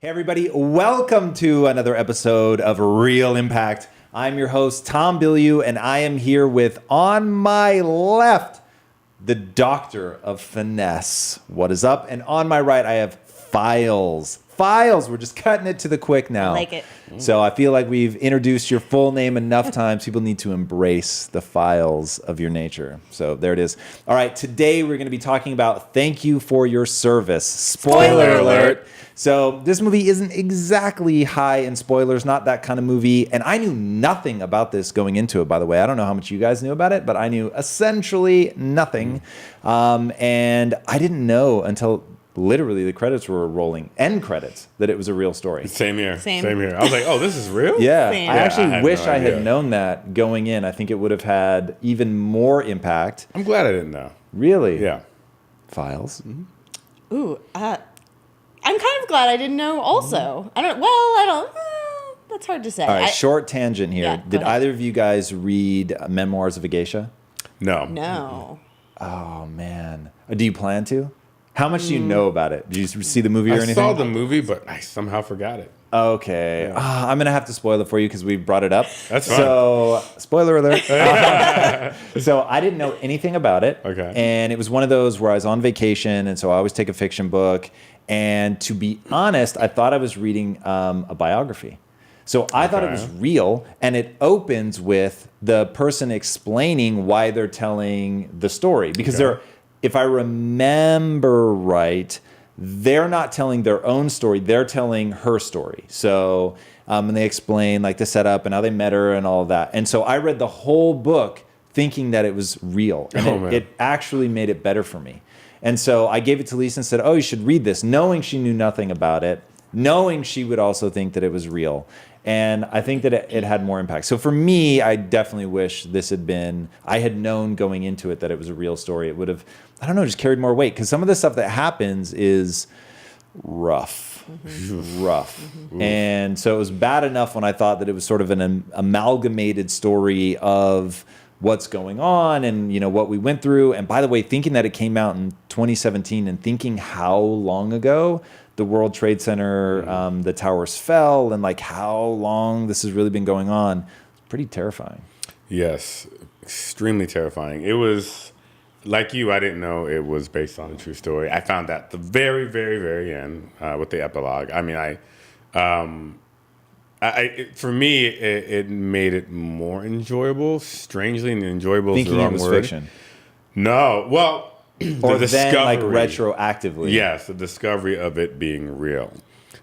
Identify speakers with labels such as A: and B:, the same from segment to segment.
A: Hey everybody, welcome to another episode of Real Impact. I'm your host, Tom Bilyeu, and I am here with, on my left, the Doctor of Finesse. What is up? And on my right, I have Files. Files, we're just cutting it to the quick now.
B: I like it.
A: So I feel like we've introduced your full name enough times. People need to embrace the files of your nature. So there it is. All right, today we're going to be talking about Thank You for Your Service. Spoiler alert. So this movie isn't exactly high in spoilers, not that kind of movie. And I knew nothing about this going into it, by the way. I don't know how much you guys knew about it, but I knew essentially nothing. And I didn't know until literally the credits were rolling, end credits, that it was a real story.
C: Same here.
B: Same.
C: Here. I was like, oh, this is real?
A: Yeah,
B: Same.
A: I actually
C: I had
A: wish
C: no
A: I had
C: idea.
A: known that going in. I think it would have had even more impact.
C: I'm glad I didn't know.
A: Really?
C: Yeah.
A: Files.
B: Ooh, I'm kind of glad I didn't know also. I don't, that's hard to say.
A: All right, short tangent here.
B: Yeah, go
A: Did
B: ahead.
A: either of you guys read Memoirs of a Geisha?
C: No.
B: No.
A: Oh, man. Do you plan to? How much do you know about it? Did you see the movie or
C: I
A: anything?
C: saw the movie, but I somehow forgot it.
A: Okay. I'm going to have to spoil it for you because we brought it up.
C: That's fine.
A: So, spoiler alert. So, I didn't know anything about it.
C: Okay.
A: And it was one of those where I was on vacation, and so I always take a fiction book. And to be honest, I thought I was reading a biography. So I thought it was real, and it opens with the person explaining why they're telling the story. Because they're, if I remember right, they're not telling their own story, they're telling her story. So, and they explain like the setup and how they met her and all of that. And so I read the whole book thinking that it was real. And it actually made it better for me. And so I gave it to Lisa and said, oh, you should read this, knowing she knew nothing about it, knowing she would also think that it was real. And I think that it had more impact. So for me, I definitely wish this had been, I had known going into it that it was a real story. It would have, I don't know, just carried more weight. Because some of the stuff that happens is rough. Rough. And so it was bad enough when I thought that it was sort of an amalgamated story of what's going on and, you know, what we went through. And by the way, thinking that it came out in 2017 and thinking how long ago the World Trade Center, the towers fell, and like how long this has really been going on, it's pretty terrifying.
C: Yes. Extremely terrifying. It was, like you, I didn't know it was based on a true story. I found that the very, very, very end with the epilogue. I mean, for me, it made it more enjoyable. Strangely, and enjoyable is the
A: Thinking it
C: wrong
A: was
C: word.
A: fiction.
C: No, well,
A: Or
C: the
A: then like
C: discovery.
A: retroactively.
C: Yes, the discovery of it being real.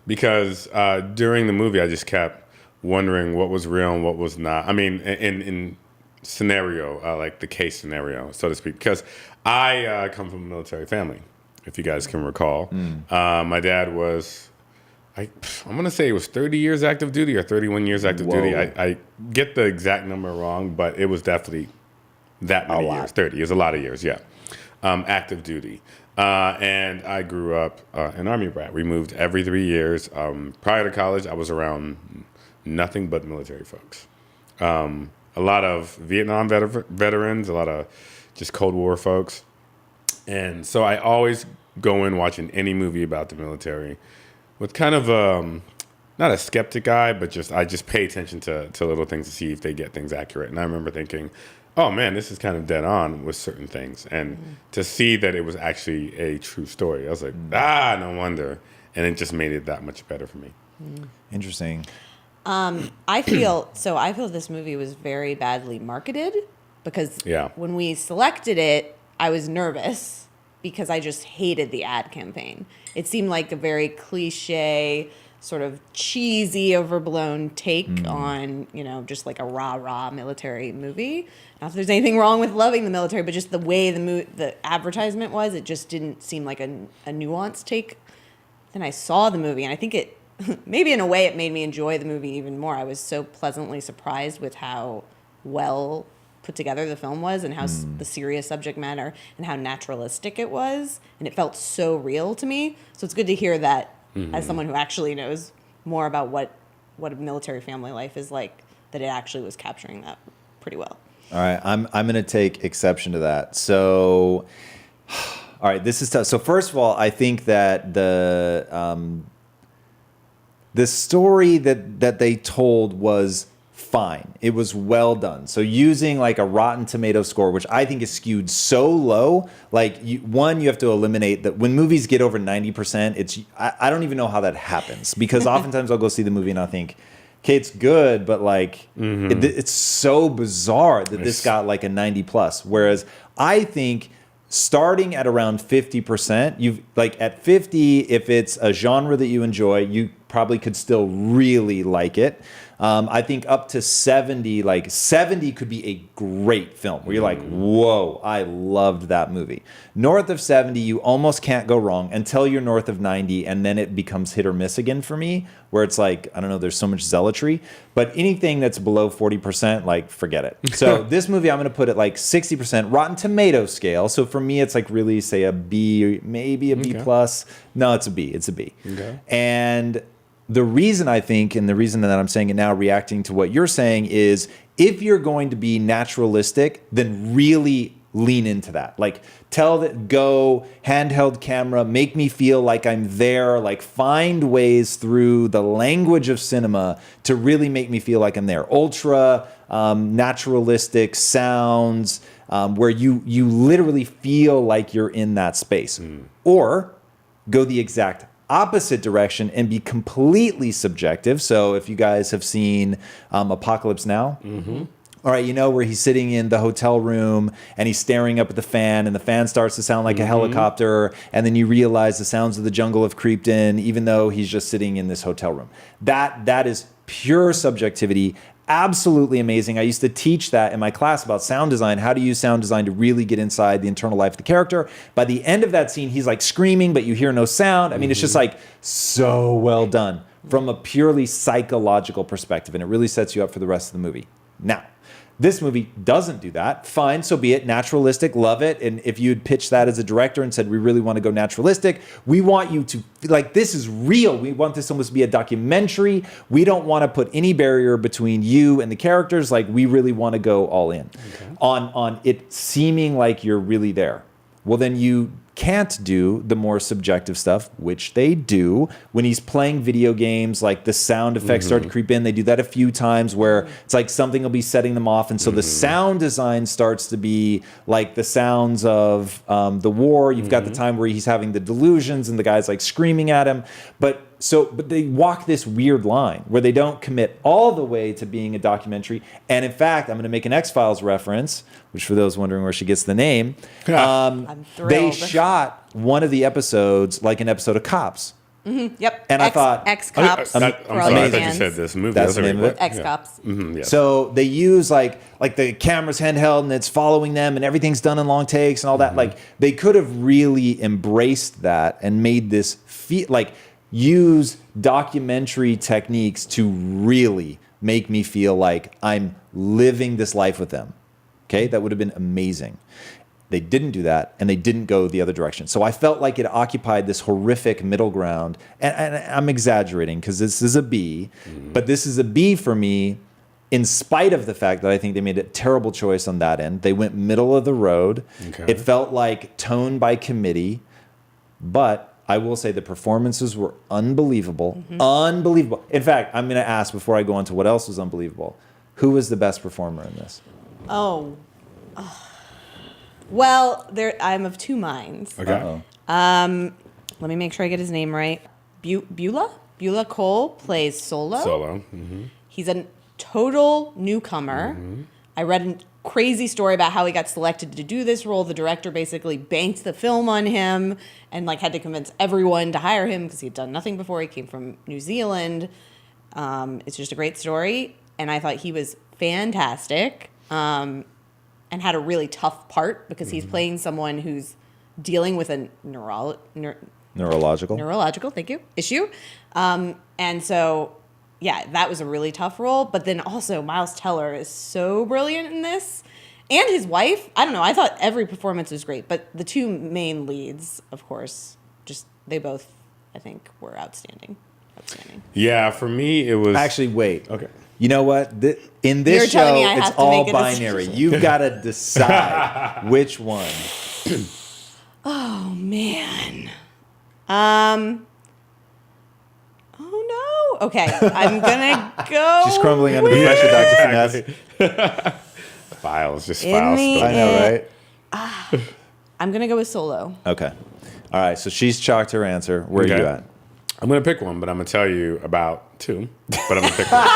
C: Because during the movie, I just kept wondering what was real and what was not. I mean, in scenario, like the case scenario, so to speak. Because I come from a military family, if you guys can recall. My dad was, I'm going to say it was 30 years active duty or 31 years active duty. I get the exact number wrong, but it was definitely that many years. 30 is a lot of years, yeah. Active duty. And I grew up an Army brat. We moved every 3 years. Prior to college, I was around nothing but military folks. A lot of Vietnam veterans, a lot of just Cold War folks. And so I always go in watching any movie about the military with kind of not a skeptic eye, but I just pay attention to little things to see if they get things accurate. And I remember thinking, oh man, this is kind of dead on with certain things. And to see that it was actually a true story, I was like, no wonder. And it just made it that much better for me.
A: Interesting.
B: I feel this movie was very badly marketed because when we selected it, I was nervous because I just hated the ad campaign. It seemed like a very cliche, sort of cheesy, overblown take on, you know, just like a rah-rah military movie. Not that there's anything wrong with loving the military, but just the way the advertisement was, it just didn't seem like a nuanced take. Then I saw the movie, and I think it, maybe in a way, it made me enjoy the movie even more. I was so pleasantly surprised with how well put together the film was and how the serious subject matter and how naturalistic it was. And it felt so real to me. So it's good to hear that as someone who actually knows more about what a military family life is like, that it actually was capturing that pretty well.
A: All right, I'm going to take exception to that. So, all right, this is tough. So first of all, I think that the story that they told was fine. It was well done. So using like a Rotten Tomato score, which I think is skewed so low, like you have to eliminate that when movies get over 90%, I don't even know how that happens, because oftentimes I'll go see the movie and I'll think, okay, it's good, but like it's so bizarre that this got like a 90 plus. Whereas I think starting at around 50%, you've like at 50, if it's a genre that you enjoy, you probably could still really like it. I think up to 70, like 70 could be a great film where you're like, whoa, I loved that movie. North of 70, you almost can't go wrong until you're north of 90, and then it becomes hit or miss again for me, where it's like, I don't know, there's so much zealotry. But anything that's below 40%, like, forget it. So this movie, I'm going to put it like 60% Rotten Tomato scale. So for me, it's like really, say, a B, maybe a B plus. No, it's a B. It's a B. Okay. And the reason I think, and the reason that I'm saying it now, reacting to what you're saying, is if you're going to be naturalistic, then really lean into that. Like, go handheld camera, make me feel like I'm there, like find ways through the language of cinema to really make me feel like I'm there. Ultra naturalistic sounds, where you literally feel like you're in that space. Or go the exact opposite direction and be completely subjective. So if you guys have seen Apocalypse Now, all right, you know, where he's sitting in the hotel room and he's staring up at the fan, and the fan starts to sound like a helicopter, and then you realize the sounds of the jungle have creeped in, even though he's just sitting in this hotel room. That is pure subjectivity. Absolutely amazing. I used to teach that in my class about sound design, how to use sound design to really get inside the internal life of the character. By the end of that scene, he's like screaming, but you hear no sound. I mean, it's just like so well done from a purely psychological perspective, and it really sets you up for the rest of the movie. Now, this movie doesn't do that. Fine, so be it. Naturalistic, love it. And if you'd pitched that as a director and said, we really want to go naturalistic, we want you to, like, this is real. We want this almost to be a documentary. We don't want to put any barrier between you and the characters. Like, we really want to go all in on it seeming like you're really there. Well, then you can't do the more subjective stuff, which they do. When he's playing video games, like the sound effects start to creep in. They do that a few times where it's like something will be setting them off. And so the sound design starts to be like the sounds of the war. You've got the time where he's having the delusions and the guy's like screaming at him. But they walk this weird line where they don't commit all the way to being a documentary. And in fact, I'm going to make an X-Files reference, which for those wondering where she gets the name,
B: I'm thrilled.
A: They shot one of the episodes like an episode of Cops.
B: Yep.
A: And I thought...
B: X-Cops.
C: I'm sorry, I thought you said this movie.
A: That's the name of it?
B: X-Cops.
C: Yes.
A: So they use like the camera's handheld and it's following them and everything's done in long takes and all that. Like, they could have really embraced that and made this feel like... use documentary techniques to really make me feel like I'm living this life with them. Okay, that would have been amazing. They didn't do that, and they didn't go the other direction. So I felt like it occupied this horrific middle ground. And I'm exaggerating because this is a B, but this is a B for me in spite of the fact that I think they made a terrible choice on that end. They went middle of the road. Okay. It felt like tone by committee, but I will say the performances were unbelievable. Unbelievable. In fact, I'm going to ask before I go on to what else was unbelievable. Who was the best performer in this?
B: Well, I'm of two minds.
C: Okay.
B: Let me make sure I get his name right. Bilyeu Cole plays Solo. He's a total newcomer. I read a crazy story about how he got selected to do this role. The director basically banked the film on him and like had to convince everyone to hire him because he'd done nothing before. He came from New Zealand. It's just a great story, and I thought he was fantastic and had a really tough part because he's playing someone who's dealing with a neurological thank you, issue. And so yeah, that was a really tough role. But then also Miles Teller is so brilliant in this. And his wife, I don't know, I thought every performance was great. But the two main leads, of course, they both, I think, were outstanding.
C: Yeah, for me, it was...
A: Actually, wait.
C: Okay.
A: You know what? In this show, it's all binary. You've got to decide which one.
B: Oh, man. okay, I'm gonna go.
A: She's crumbling under the pressure, Dr. Finesse.
C: Files, just
B: In
C: files.
B: the
C: spilling.
A: I know, right?
B: I'm gonna go with Solo.
A: Okay. All right, so she's chalked her answer. Where are you at?
C: I'm going to pick one, but I'm going to tell you about two. But I'm going to pick one.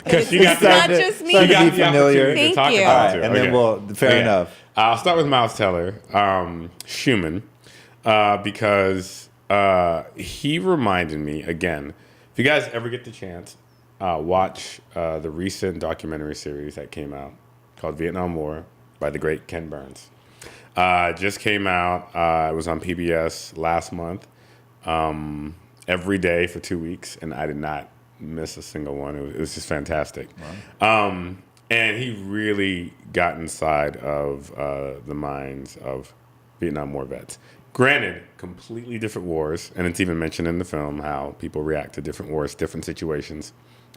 C: Because you
B: It's not just me.
A: starting to
C: got
A: be
C: the
A: familiar.
C: opportunity to
B: Thank
C: talk
B: you.
C: about
A: All right,
C: two.
A: and then we'll, fair enough.
C: I'll start with Miles Teller, Schumann, because he reminded me, again, if you guys ever get the chance, watch the recent documentary series that came out called Vietnam War by the great Ken Burns. Just came out. It was on PBS last month, every day for 2 weeks, and I did not miss a single one. It was just fantastic. Wow. And he really got inside of the minds of Vietnam War vets. Granted, completely different wars, and it's even mentioned in the film how people react to different wars, different situations.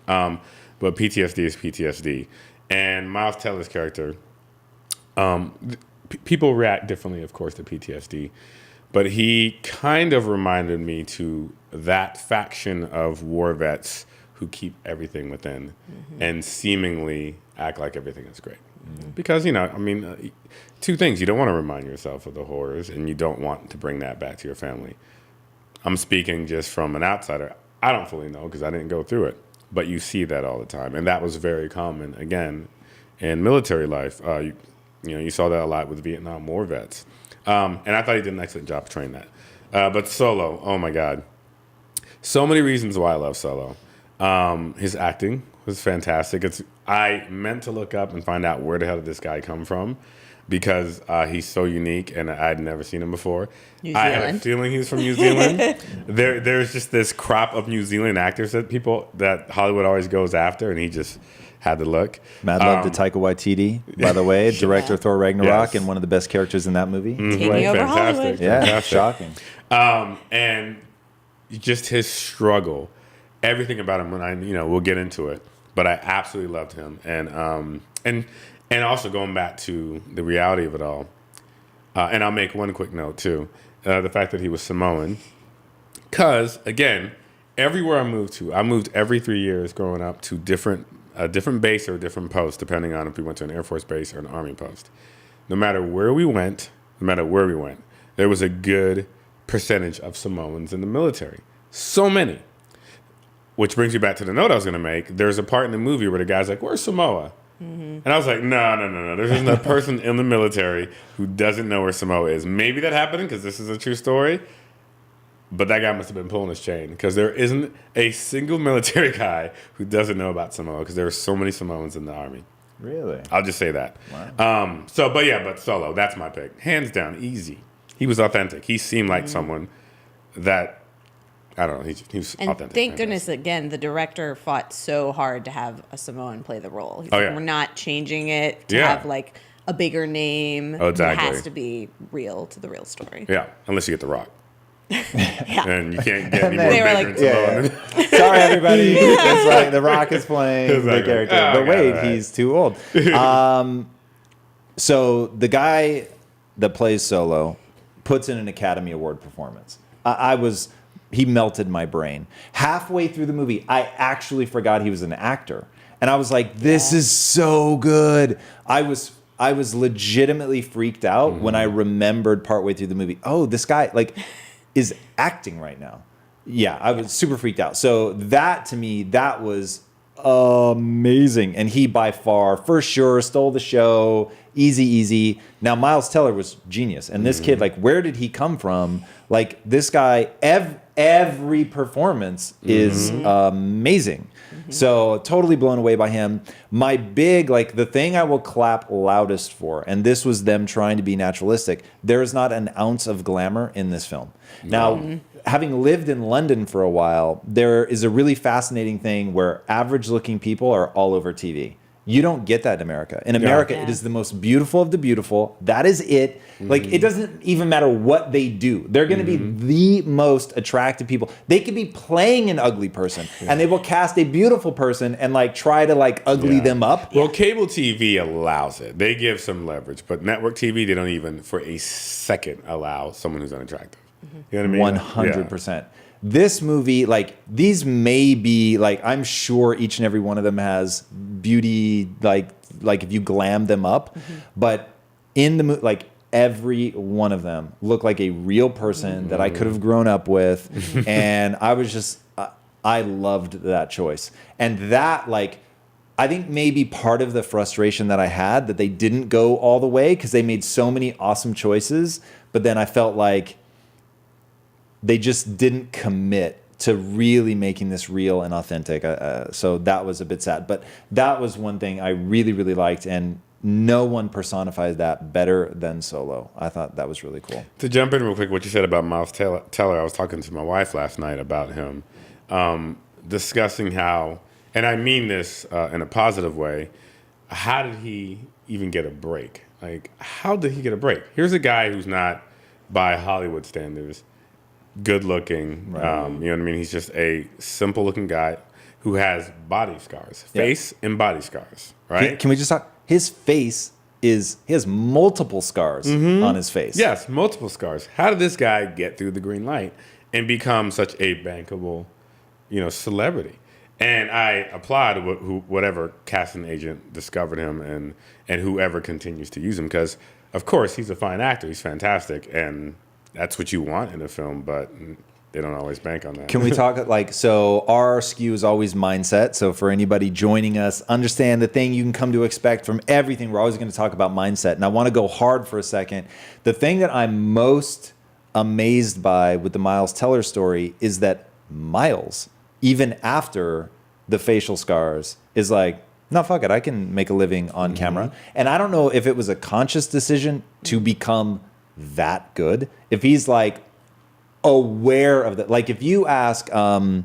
C: But PTSD is PTSD. And Miles Teller's character, people react differently, of course, to PTSD. But he kind of reminded me to that faction of war vets who keep everything within and seemingly act like everything is great. Because, two things. You don't want to remind yourself of the horrors, and you don't want to bring that back to your family. I'm speaking just from an outsider. I don't fully know because I didn't go through it. But you see that all the time. And that was very common, again, in military life. You saw that a lot with Vietnam War vets. And I thought he did an excellent job portraying that. But Solo, oh my God. So many reasons why I love Solo. His acting was fantastic. I meant to look up and find out where the hell did this guy come from because he's so unique and I'd never seen him before. I had a feeling he was from New Zealand. There's just this crop of New Zealand actors that Hollywood always goes after, and he just had the look.
A: Mad love to Taika Waititi, by the way, director of Thor Ragnarok, and one of the best characters in that movie.
B: Taking over Hollywood.
A: Yeah,
C: Fantastic.
A: shocking.
C: And just his struggle, everything about him. We'll get into it, but I absolutely loved him. And also going back to the reality of it all. And I'll make one quick note too, the fact that he was Samoan, because again, everywhere I moved every 3 years growing up to a different base or a different post, depending on if we went to an Air Force base or an Army post. No matter where we went, there was a good percentage of Samoans in the military. So many. Which brings you back to the note I was going to make. There's a part in the movie where the guy's like, "Where's Samoa?" And I was like, no. There isn't a person in the military who doesn't know where Samoa is. Maybe that happened because this is a true story. But that guy must have been pulling his chain because there isn't a single military guy who doesn't know about Samoa because there are so many Samoans in the Army.
A: Really?
C: I'll just say that.
A: Wow.
C: But Solo, that's my pick. Hands down, easy. He was authentic. He seemed like someone that, I don't know, he was
B: And
C: authentic.
B: thank goodness, again, the director fought so hard to have a Samoan play the role. He's like, we're not changing it to have like a bigger name.
C: Oh, exactly.
B: It has to be real to the real story.
C: Yeah, unless you get The Rock.
B: Yeah.
C: And you can't get any more
B: They were
C: bigger
B: like,
C: and Samoan.
A: Sorry, everybody. It's like The Rock is playing
C: Exactly.
A: the character.
C: Oh,
A: but wait,
C: right.
A: he's too old. So the guy that plays Solo puts in an Academy Award performance. He melted my brain. Halfway through the movie, I actually forgot he was an actor. And I was like, this is so good. I was legitimately freaked out when I remembered partway through the movie, oh, this guy is acting right now. Yeah, I was super freaked out. So that, to me, that was amazing. And he, by far, for sure, stole the show. Easy. Now, Miles Teller was genius. And this kid, where did he come from? This guy, every performance is amazing. So totally blown away by him. My big, the thing I will clap loudest for, and this was them trying to be naturalistic, there is not an ounce of glamour in this film. Now, having lived in London for a while, there is a really fascinating thing where average looking people are all over TV. You don't get that in America. In America, it is the most beautiful of the beautiful. That is it. It doesn't even matter what they do. They're going to be the most attractive people. They could be playing an ugly person, and they will cast a beautiful person and try to ugly them up.
C: Well, cable TV allows it. They give some leverage, but network TV, they don't even for a second allow someone who's unattractive. You know what I mean?
A: 100%. this movie, like these may be like, I'm sure each and every one of them has beauty, like if you glam them up, but in the movie, like every one of them looked like a real person that I could have grown up with. And I was just, I loved that choice. And that, like, I think maybe part of the frustration that I had that they didn't go all the way because they made so many awesome choices, but then I felt like they just didn't commit to really making this real and authentic. So that was a bit sad. But that was one thing I really, really liked, and no one personifies that better than Solo. I thought that was really cool.
C: To jump in real quick, what you said about Miles Teller, I was talking to my wife last night about him, discussing how, and I mean this in a positive way, how did he even get a break? Like, how did he get a break? Here's a guy who's not, by Hollywood standards, good looking.
A: Right.
C: You know what I mean? He's just a simple looking guy who has body scars, face and body scars, right?
A: Can we just talk? His face he has multiple scars on his face.
C: Yes, multiple scars. How did this guy get through the green light and become such a bankable, celebrity? And I applaud whatever casting agent discovered him and whoever continues to use him, because, of course, he's a fine actor. He's fantastic, and that's what you want in a film, but they don't always bank on that.
A: Can we talk, so our skew is always mindset. So for anybody joining us, understand the thing you can come to expect from everything. We're always going to talk about mindset. And I want to go hard for a second. The thing that I'm most amazed by with the Miles Teller story is that Miles, even after the facial scars, is like, no, fuck it, I can make a living on camera. And I don't know if it was a conscious decision to become that good. If he's like aware of that. Like if you ask, oh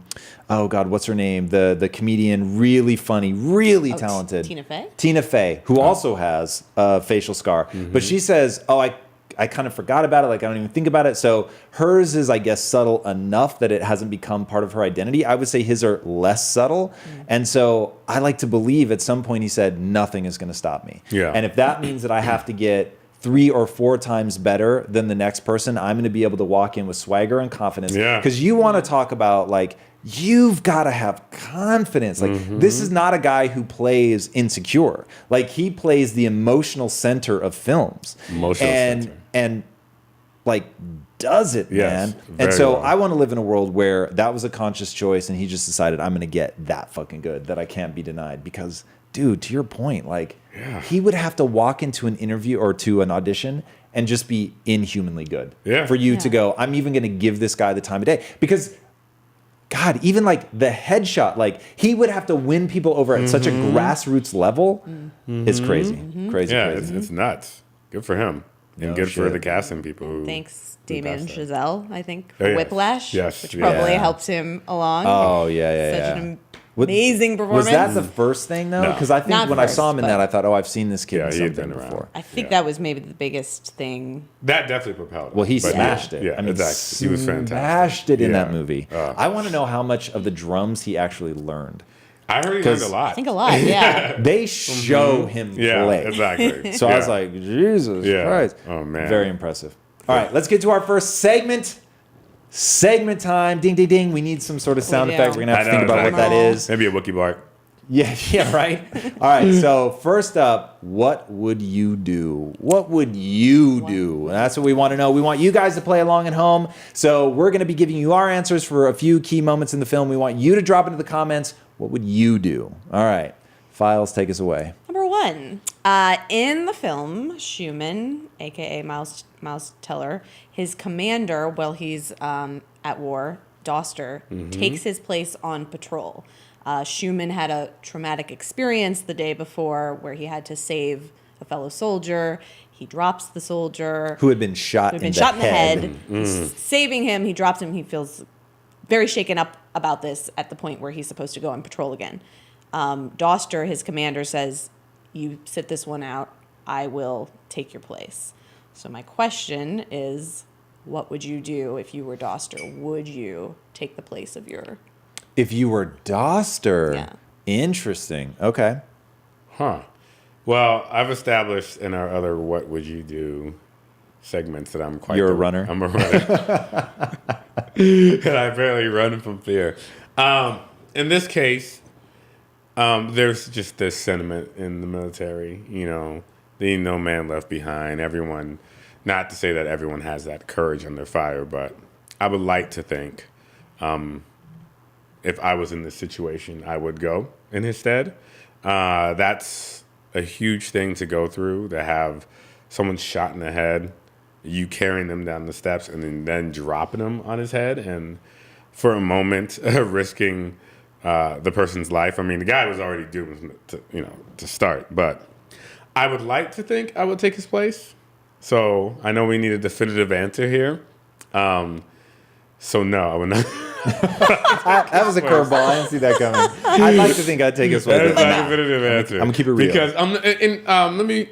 A: God, what's her name? The comedian, really funny, really talented.
B: Tina Fey?
A: Tina Fey, who also has a facial scar. But she says, I kind of forgot about it. Like, I don't even think about it. So hers is, I guess, subtle enough that it hasn't become part of her identity. I would say his are less subtle. And so I like to believe at some point he said, nothing is going to stop me.
C: Yeah.
A: And if that means that I have to get 3 or 4 times better than the next person, I'm going to be able to walk in with swagger and confidence.
C: Yeah.
A: Because you want to talk about, like, you've got to have confidence. Like, this is not a guy who plays insecure. Like, he plays the emotional center of films. And like, does it, man. And so I want to live in a world where that was a conscious choice and he just decided, I'm going to get that fucking good, that I can't be denied. Because, dude, to your point, like, he would have to walk into an interview or to an audition and just be inhumanly good for you to go, I'm even going to give this guy the time of day. Because, God, even like the headshot, like he would have to win people over at such a grassroots level. It's crazy. Crazy.
C: It's nuts. Good for him. And good for the casting people. Who
B: Thanks, Damien Chazelle, I think, for Whiplash.
C: Yes.
B: Which probably helped him along.
A: Oh, yeah.
B: Such an amazing performance.
A: Was that the first thing, though? Because I think
B: Not
A: when
B: first,
A: I saw him in
B: but-
A: that, I thought, I've seen this kid in
C: he had
A: something
C: been around.
A: before.
B: I think that was maybe the biggest thing.
C: That definitely propelled him.
A: Well, he
C: But
A: smashed it.
C: Yeah,
A: I mean,
C: exactly. He was fantastic.
A: Smashed it in
C: Yeah.
A: that movie. I want to know how much of the drums he actually learned.
C: I heard he learned a lot.
B: I think a lot, yeah.
A: They show him play.
C: Exactly.
A: So I was like, Jesus Christ.
C: Oh, man.
A: Very impressive. All right, let's get to our first segment. Segment time. Ding, ding, ding. We need some sort of sound effect. We're going to have to think about what that is.
C: Maybe a Wookiee bark.
A: Yeah, right? All right, so first up, what would you do? What would you do? And that's what we want to know. We want you guys to play along at home. So we're going to be giving you our answers for a few key moments in the film. We want you to drop into the comments. What would you do? All right, Files, take us away.
B: Number 1, in the film, Schumann, a.k.a. Miles Teller, his commander, while he's at war, Doster, takes his place on patrol. Schumann had a traumatic experience the day before where he had to save a fellow soldier. He drops the soldier.
A: Who had been shot in the head.
B: Saving him, he drops him. He feels very shaken up about this at the point where he's supposed to go on patrol again. Doster, his commander, says, you sit this one out. I will take your place. So my question is, what would you do if you were Doster? Would you take the place of your...
A: If you were Doster.
B: Yeah.
A: Interesting. Okay.
C: Huh. Well, I've established in our other What Would You Do segments that I'm quite.
A: You're a runner.
C: I'm a runner, and I barely run from fear. In this case, there's just this sentiment in the military. The no man left behind. Everyone. Not to say that everyone has that courage under fire, but I would like to think, if I was in this situation, I would go in his stead. That's a huge thing to go through, to have someone shot in the head, you carrying them down the steps, and then dropping them on his head, and for a moment risking the person's life. I mean, the guy was already doomed to start, but I would like to think I would take his place. So I know we need a definitive answer here. So no, I would not.
A: That was a curveball. I didn't see that coming. I'd like to think I'd take his way.
C: That is not a definitive answer.
A: I'm gonna keep it real.
C: Because let me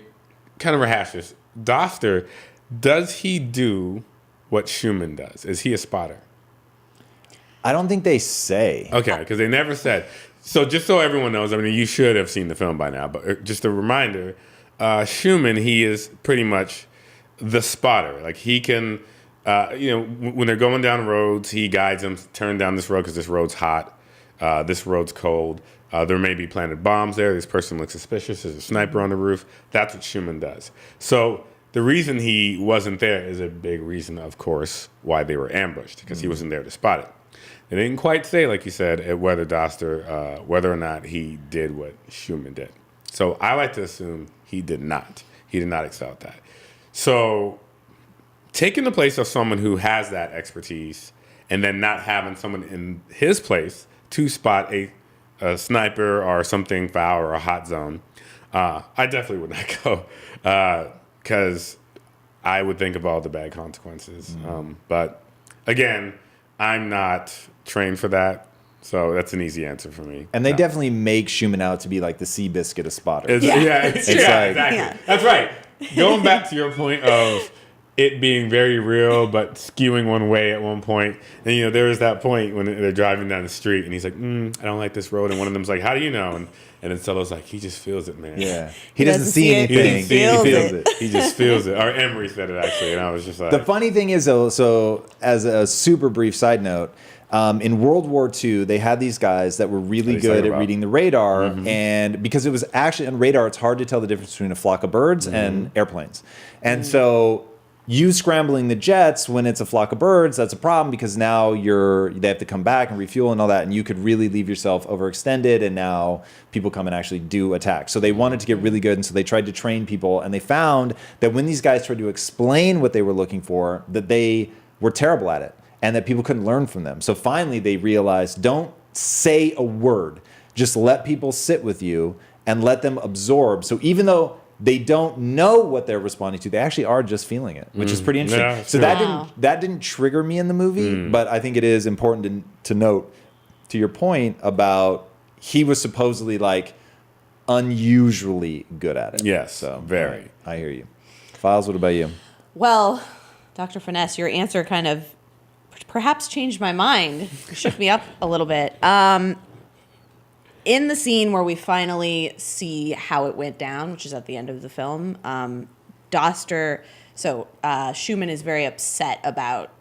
C: kind of rehash this. Doster, does he do what Schumann does? Is he a spotter?
A: I don't think they say.
C: Okay, because they never said. So just so everyone knows, I mean, you should have seen the film by now, but just a reminder, Schumann, he is pretty much the spotter. Like he can, when they're going down roads, he guides them, turn down this road because this road's hot, this road's cold. There may be planted bombs there. This person looks suspicious. There's a sniper on the roof. That's what Schumann does. So the reason he wasn't there is a big reason, of course, why they were ambushed, because he wasn't there to spot it. They didn't quite say, like you said, whether Doster, whether or not he did what Schumann did. So I like to assume he did not. He did not excel at that. So taking the place of someone who has that expertise and then not having someone in his place to spot a sniper or something foul or a hot zone, I definitely would not go because I would think of all the bad consequences. But again, I'm not trained for that. So that's an easy answer for me.
A: And they definitely make Schumann out to be like the Seabiscuit of spotters.
C: Exactly. Yeah. That's right. Going back to your point of it being very real, but skewing one way at one point. And, there was that point when they're driving down the street and he's like, I don't like this road. And one of them's like, how do you know? And then Solo's like, he just feels it, man.
A: Yeah. He doesn't see anything.
C: He feels it. He just feels it. Or Emery said it, actually. And I was just like.
A: The funny thing is, though, so as a super brief side note, in World War II, they had these guys that were really good at reading the radar. And because it was actually on radar, it's hard to tell the difference between a flock of birds and airplanes. And so you scrambling the jets when it's a flock of birds, that's a problem because now they have to come back and refuel and all that, and you could really leave yourself overextended, and now people come and actually do attack. So they wanted to get really good, and so they tried to train people, and they found that when these guys tried to explain what they were looking for, that they were terrible at it, and that people couldn't learn from them. So finally they realized, don't say a word. Just let people sit with you and let them absorb. So even though they don't know what they're responding to, they actually are just feeling it, which is pretty interesting.
C: Yeah,
A: so that didn't trigger me in the movie, but I think it is important to note, to your point about he was supposedly like unusually good at it.
C: Yes,
A: so
C: very.
A: I hear you. Files, what about you?
B: Well, Dr. Finesse, your answer kind of perhaps changed my mind, shook me up a little bit. In the scene where we finally see how it went down, which is at the end of the film, Schumann is very upset about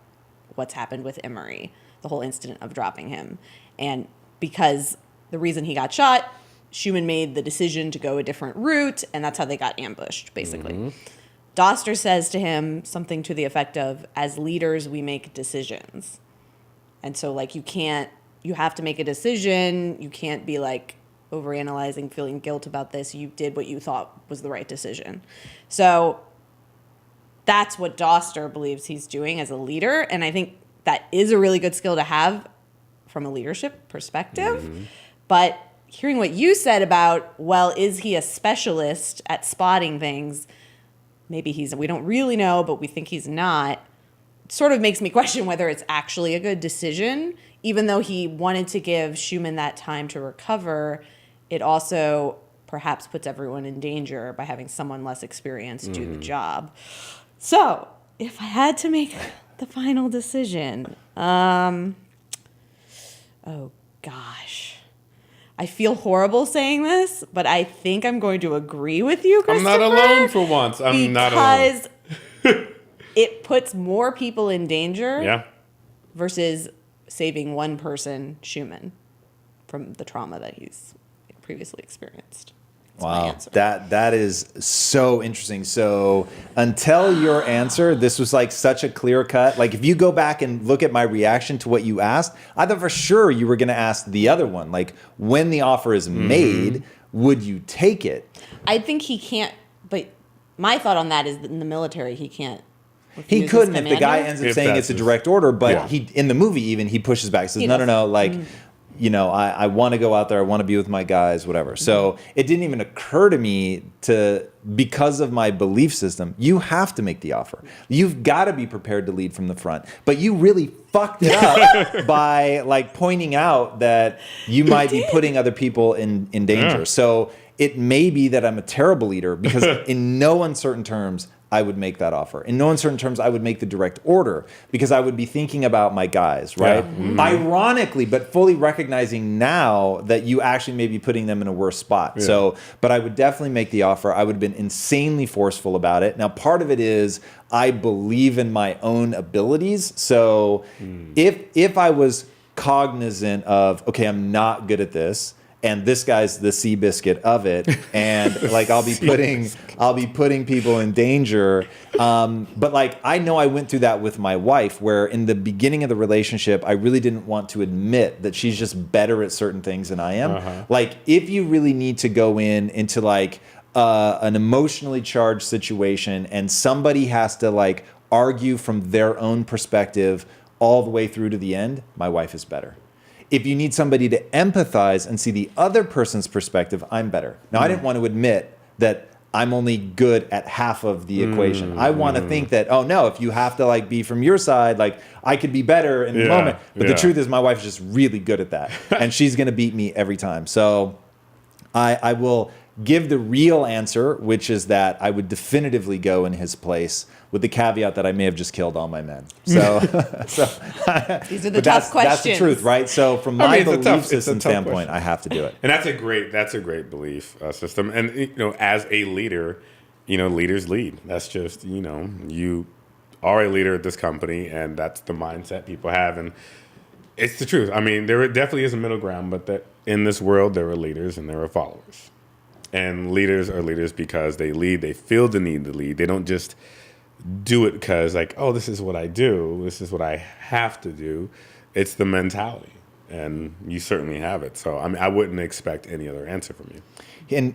B: what's happened with Emery, the whole incident of dropping him. And because the reason he got shot, Schumann made the decision to go a different route, and that's how they got ambushed, basically. Doster says to him something to the effect of, as leaders, we make decisions. And so, like, you have to make a decision. You can't be like overanalyzing, feeling guilt about this. You did what you thought was the right decision. So that's what Doster believes he's doing as a leader. And I think that is a really good skill to have from a leadership perspective. But hearing what you said about, well, is he a specialist at spotting things? Maybe we don't really know, but we think he's not. Sort of makes me question whether it's actually a good decision. Even though he wanted to give Schumann that time to recover, it also perhaps puts everyone in danger by having someone less experienced do the job. So, if I had to make the final decision, oh gosh. I feel horrible saying this, but I think I'm going to agree with you, Christopher.
C: I'm not alone for once. I'm not alone.
B: it puts more people in danger.
C: Yeah.
B: Versus saving one person, Schumann, from the trauma that he's previously experienced.
A: Wow, that is so interesting. So until your answer, this was like such a clear cut. Like if you go back and look at my reaction to what you asked, I thought for sure you were going to ask the other one. Like when the offer is made, would you take it?
B: I think he can't. But my thought on that is that in the military, he can't.
A: He couldn't if the guy ends up saying it's a direct order. But he in the movie even he pushes back. He says no. Like. You know, I want to go out there. I want to be with my guys, whatever. So it didn't even occur to me because of my belief system, you have to make the offer. You've got to be prepared to lead from the front. But you really fucked it up by like pointing out that you might be putting other people in danger. Yeah. So it may be that I'm a terrible leader because in no uncertain terms, I would make that offer. In no uncertain terms, I would make the direct order because I would be thinking about my guys, right? Yeah. Ironically, but fully recognizing now that you actually may be putting them in a worse spot. Yeah. So, but I would definitely make the offer. I would have been insanely forceful about it. Now, part of it is I believe in my own abilities. So if I was cognizant of, okay, I'm not good at this, and this guy's the Seabiscuit of it, and like I'll be putting people in danger. But like I know I went through that with my wife, where in the beginning of the relationship, I really didn't want to admit that she's just better at certain things than I am. Like if you really need to go into like an emotionally charged situation, and somebody has to like argue from their own perspective all the way through to the end, my wife is better. If you need somebody to empathize and see the other person's perspective, I'm better. Now, I didn't want to admit that I'm only good at half of the equation. I want to think that, oh no, if you have to like be from your side, like I could be better in the moment. But the truth is my wife's just really good at that. And she's going to beat me every time. So I will give the real answer, which is that I would definitively go in his place, with the caveat that I may have just killed all my men. So,
B: these are the tough questions.
A: That's the truth, right? So from my belief system standpoint, I have to do it.
C: And that's a great belief system. And you know, as a leader, you know, leaders lead. That's just, you know, you are a leader at this company, and that's the mindset people have. And it's the truth. I mean, there definitely is a middle ground, but that in this world, there are leaders and there are followers. And leaders are leaders because they lead. They feel the need to lead. They don't just do it because like, oh, this is what I do. This is what I have to do. It's the mentality. And you certainly have it. So, I mean, I wouldn't expect any other answer from you.
A: And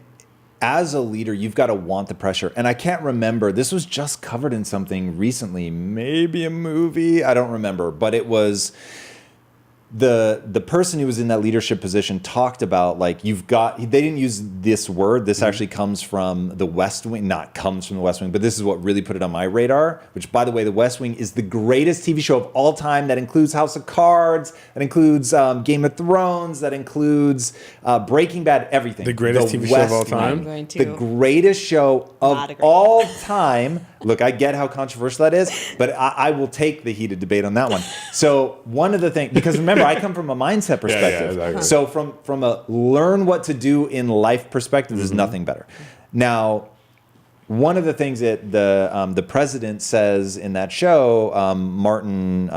A: as a leader, you've got to want the pressure. And I can't remember. This was just covered in something recently. Maybe a movie. I don't remember. But it was... The person who was in that leadership position talked about like they didn't use this word. This actually comes from the West Wing, not comes from the West Wing, but this is what really put it on my radar, which by the way, the West Wing is the greatest TV show of all time. That includes House of Cards, that includes Game of Thrones, that includes Breaking Bad, everything.
C: The greatest TV show of all time?
A: The greatest show of all time. Look, I get how controversial that is, but I will take the heated debate on that one. So one of the things, because remember, I come from a mindset perspective. Yeah, exactly. So from a learn what to do in life perspective, there's nothing better. Now, one of the things that the president says in that show, Martin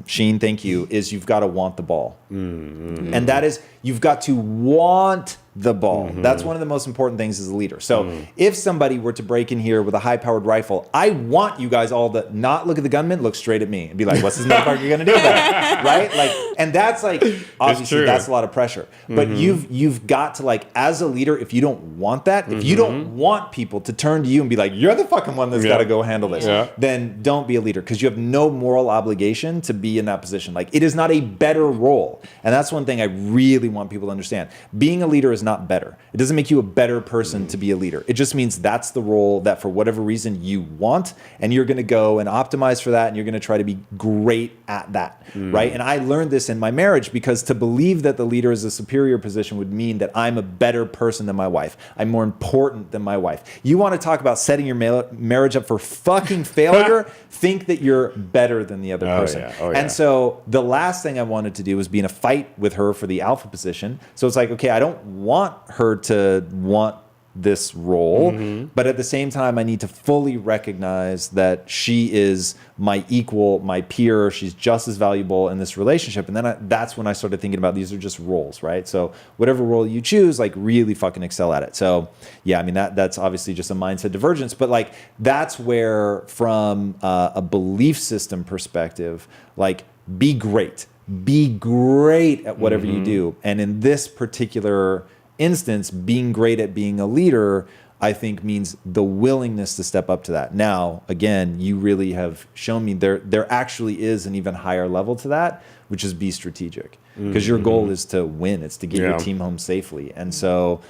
A: Sheen, thank you, is you've got to want the ball. And that is, you've got to want the ball. That's one of the most important things as a leader. So if somebody were to break in here with a high-powered rifle, I want you guys all to not look at the gunman, look straight at me and be like, what's this motherfucker going to do about it? Right? Like, and that's like, obviously that's a lot of pressure. But you've got to like, as a leader, if you don't want that, if you don't want people to turn to you and be like, you're the fucking one that's got to go handle this, then don't be a leader, because you have no moral obligation to be in that position. Like, it is not a better role. And that's one thing I really want people to understand. Being a leader is not better. It doesn't make you a better person to be a leader. It just means that's the role that for whatever reason you want, and you're going to go and optimize for that, and you're going to try to be great at that, right? And I learned this in my marriage, because to believe that the leader is a superior position would mean that I'm a better person than my wife. I'm more important than my wife. You want to talk about setting your marriage up for fucking failure? Think that you're better than the other person. And so the last thing I wanted to do was be in a fight with her for the alpha position. So it's like, okay, I don't want her to want this role, but at the same time, I need to fully recognize that she is my equal, my peer. She's just as valuable in this relationship. And then that's when I started thinking about these are just roles, right? So whatever role you choose, like really fucking excel at it. So yeah, I mean, that's obviously just a mindset divergence, but like that's where from a belief system perspective, like be great at whatever you do. And in this particular instance, being great at being a leader, I think means the willingness to step up to that. Now, again, you really have shown me there actually is an even higher level to that, which is be strategic. Because your goal is to win. It's to get your team home safely. And so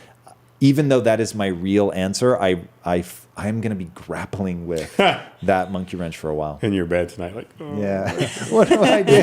A: even though that is my real answer, I'm going to be grappling with that monkey wrench for a while.
C: In your bed tonight, like, oh.
A: Yeah. What do I do?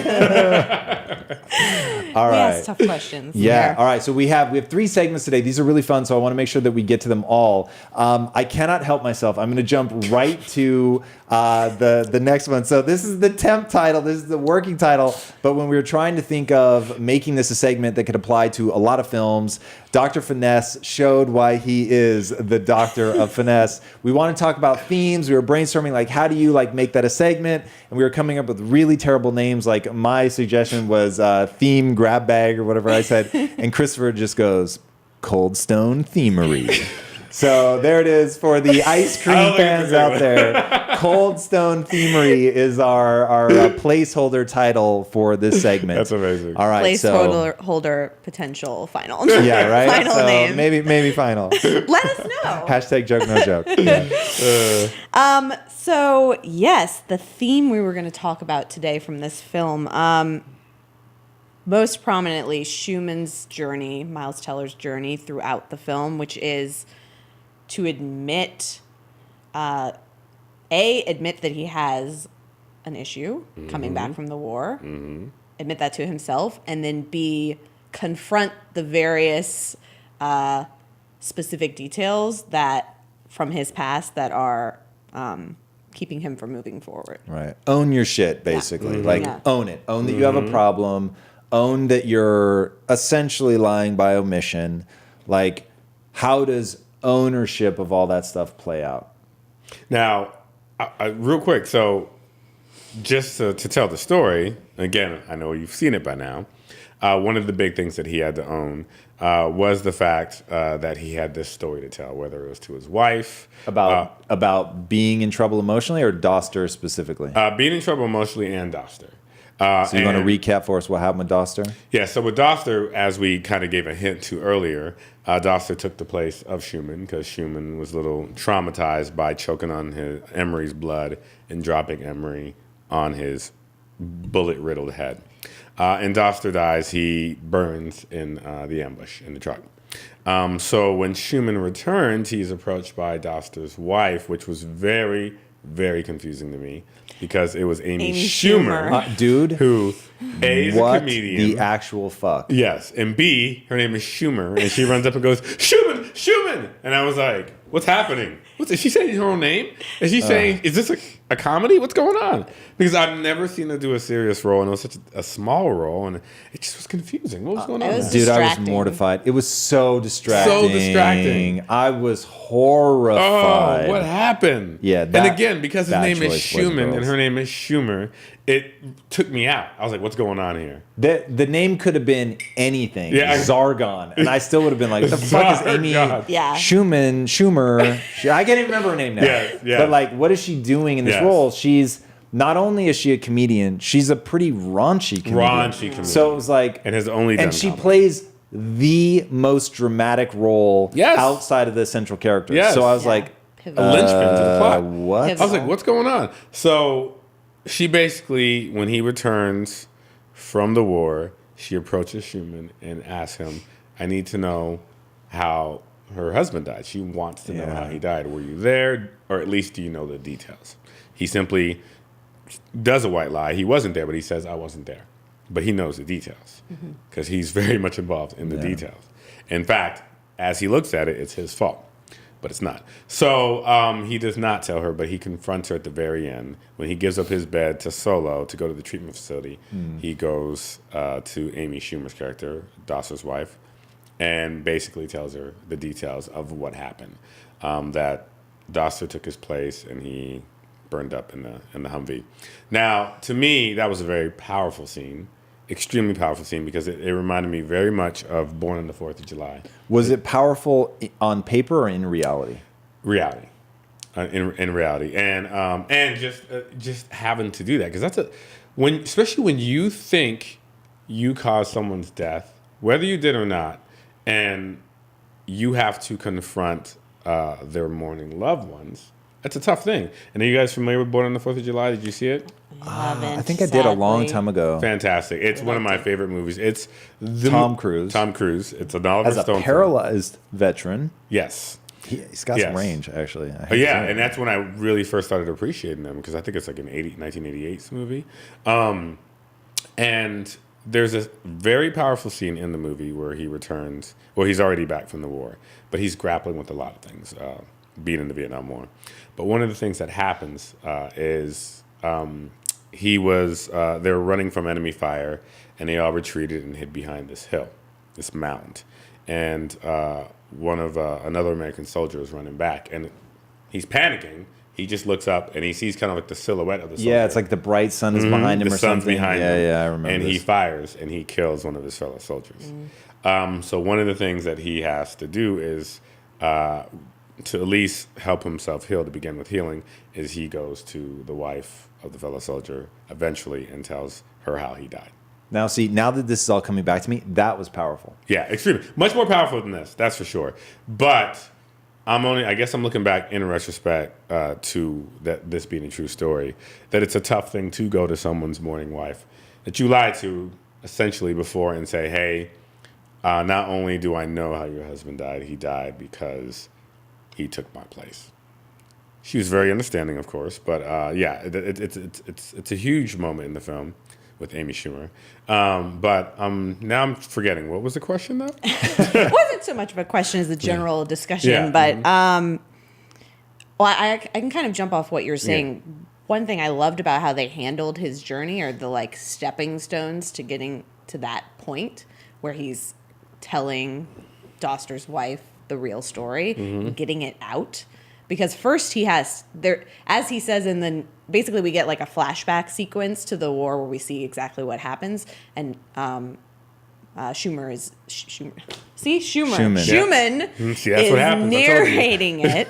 A: All right.
B: We ask tough questions.
A: Yeah.
B: There.
A: All right. So we have 3 segments today. These are really fun. So I want to make sure that we get to them all. I cannot help myself. I'm going to jump right to the next one. So this is the temp title. This is the working title. But when we were trying to think of making this a segment that could apply to a lot of films, Dr. Finesse showed why he is the Doctor of Finesse. We want to talk about themes. We were brainstorming, like, how do you like make that a segment? And we were coming up with really terrible names. Like my suggestion was theme grab bag or whatever I said. And Christopher just goes, Cold Stone Themery. So there it is for the ice cream fans out there. Cold Stone Themery is our placeholder title for this segment.
C: That's amazing.
A: All right,
B: placeholder potential final.
A: Yeah, right.
B: Final
A: so
B: name.
A: Maybe final.
B: Let us know.
A: Hashtag joke no joke.
B: So yes, the theme we were going to talk about today from this film, most prominently Schumann's journey, Miles Teller's journey throughout the film, which is to admit that he has an issue coming back from the war, admit that to himself, and then B, confront the various specific details that from his past that are keeping him from moving forward.
A: Right. Own your shit, basically. Like, own it. Own that you have a problem. Own that you're essentially lying by omission. Like, how does ownership of all that stuff play out?
C: Now, real quick, so just to tell the story, again, I know you've seen it by now, one of the big things that he had to own was the fact that he had this story to tell, whether it was to his wife.
A: About being in trouble emotionally, or Doster specifically?
C: Being in trouble emotionally and Doster.
A: So you want to recap for us what happened with Doster?
C: Yeah, so with Doster, as we kind of gave a hint to earlier, Doster took the place of Schumann because Schumann was a little traumatized by choking on Emery's blood and dropping Emery on his bullet-riddled head. And Doster dies. He burns in the ambush in the truck. So when Schumann returns, he's approached by Doster's wife, which was very, very confusing to me because it was Amy Schumer.
A: Dude.
C: Who A, is a comedian.
A: The actual fuck?
C: Yes. And B, her name is Schumer. And she runs up and goes, Schumann! And I was like, what's happening? Is she saying her own name? Is she saying, is this a comedy? What's going on? Because I've never seen her do a serious role, and it was such a small role, and it just was confusing. What was going on?
A: Dude, I was mortified. It was so distracting. I was horrified.
C: Oh, what happened?
A: Yeah.
C: And again, because his name is Schumann and her name is Schumer, it took me out. I was like, what's going on here?
A: The name could have been anything. Yeah. Zargon. And I still would have been like, the fuck is Amy Schumer? I can't even remember her name now.
C: Yeah.
A: But like, what is she doing in this role? She's not only is she a comedian, she's a pretty raunchy comedian. So it was like, and she plays the most dramatic role outside of the central character. So I was like,
C: a linchpin to the plot.
A: What?
C: I was like, what's going on? So she basically, when he returns from the war, she approaches Schumann and asks him, I need to know how her husband died. She wants to know how he died. Were you there? Or at least do you know the details? He simply does a white lie. He wasn't there, but he says, I wasn't there. But he knows the details because he's very much involved in the details. In fact, as he looks at it, it's his fault. But it's not. So he does not tell her, but he confronts her at the very end. When he gives up his bed to Solo to go to the treatment facility, he goes to Amy Schumer's character, Doster's wife, and basically tells her the details of what happened. That Doster took his place and he burned up in the Humvee. Now, to me, that was a very powerful scene, extremely powerful scene, because it reminded me very much of Born on the 4th of July.
A: Was it powerful on paper or in reality?
C: Reality. In reality, and just having to do that, because especially when you think you caused someone's death, whether you did or not, and you have to confront their mourning loved ones. That's a tough thing. And are you guys familiar with Born on the 4th of July? Did you see it?
A: I think I did a long time ago.
C: Fantastic. It's one of my favorite movies. It's
A: Tom Cruise.
C: Tom Cruise. It's an Oliver Stone
A: film. As a paralyzed veteran.
C: Yes.
A: He's got some range, actually.
C: And that's when I really first started appreciating him, because I think it's like an 1988 movie. And there's a very powerful scene in the movie where he returns. Well, he's already back from the war, but he's grappling with a lot of things, being in the Vietnam War. But one of the things that happens is they were running from enemy fire, and they all retreated and hid behind this hill, this mound. And another American soldier is running back, and he's panicking. He just looks up and he sees kind of like the silhouette of the soldier.
A: Yeah, it's like the bright sun is behind him or something.
C: The sun's behind him.
A: Yeah, I remember.
C: And he fires and he kills one of his fellow soldiers. So one of the things that he has to do is to at least help himself heal, to begin with healing, is he goes to the wife of the fellow soldier eventually and tells her how he died.
A: Now, see, now that this is all coming back to me, that was powerful.
C: Yeah, extremely. Much more powerful than this, that's for sure. But I guess I'm looking back in retrospect to this being a true story, that it's a tough thing to go to someone's mourning wife that you lied to essentially before and say, hey, not only do I know how your husband died, he died because he took my place. She was very understanding, of course, but it's a huge moment in the film with Amy Schumer. But now I'm forgetting. What was the question, though?
B: It wasn't so much of a question as a general discussion, but I can kind of jump off what you're saying. Yeah. One thing I loved about how they handled his journey, or the stepping stones to getting to that point where he's telling Doster's wife the real story, and getting it out. Because first he has there, as he says basically we get like a flashback sequence to the war where we see exactly what happens, and Schumann is narrating it,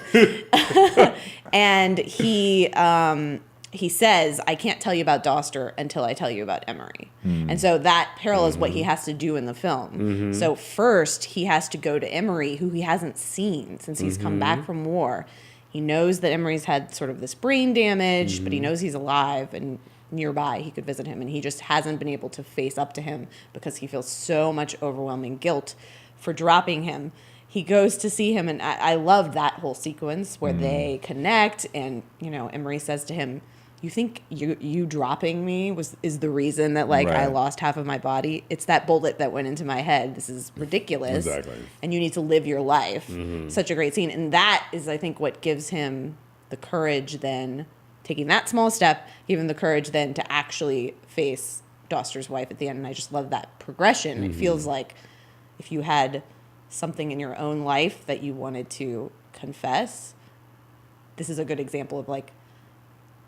B: and he says, I can't tell you about Doster until I tell you about Emery. And so that parallels what he has to do in the film. So first he has to go to Emery, who he hasn't seen since he's come back from war. He knows that Emery's had sort of this brain damage, but he knows he's alive and nearby. He could visit him, and he just hasn't been able to face up to him because he feels so much overwhelming guilt for dropping him. He goes to see him, and I love that whole sequence where they connect, and Emery says to him, you think you dropping me is the reason that I lost half of my body? It's that bullet that went into my head. This is ridiculous.
C: Exactly.
B: And you need to live your life. Such a great scene. And that is, I think, what gives him the courage then, taking that small step, give him the courage then to actually face Doster's wife at the end. And I just love that progression. It feels like if you had something in your own life that you wanted to confess, this is a good example of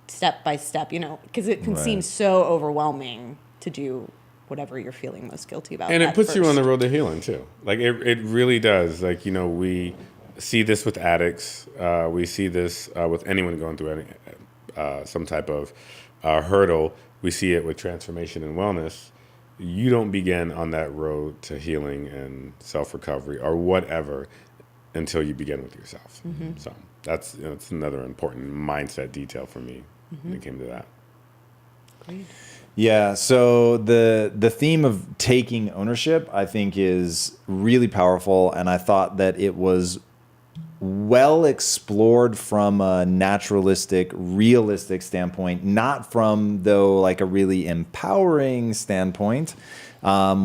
B: step by step, because it can seem so overwhelming to do whatever you're feeling most guilty about.
C: And it puts you on the road to healing too. It really does. We see this with addicts. We see this with anyone going through some type of hurdle. We see it with transformation and wellness. You don't begin on that road to healing and self-recovery or whatever until you begin with yourself. So that's another important mindset detail for me when it came to that.
B: Great.
A: Yeah, so the theme of taking ownership, I think, is really powerful, and I thought that it was well explored from a naturalistic, realistic standpoint, not from, though, a really empowering standpoint,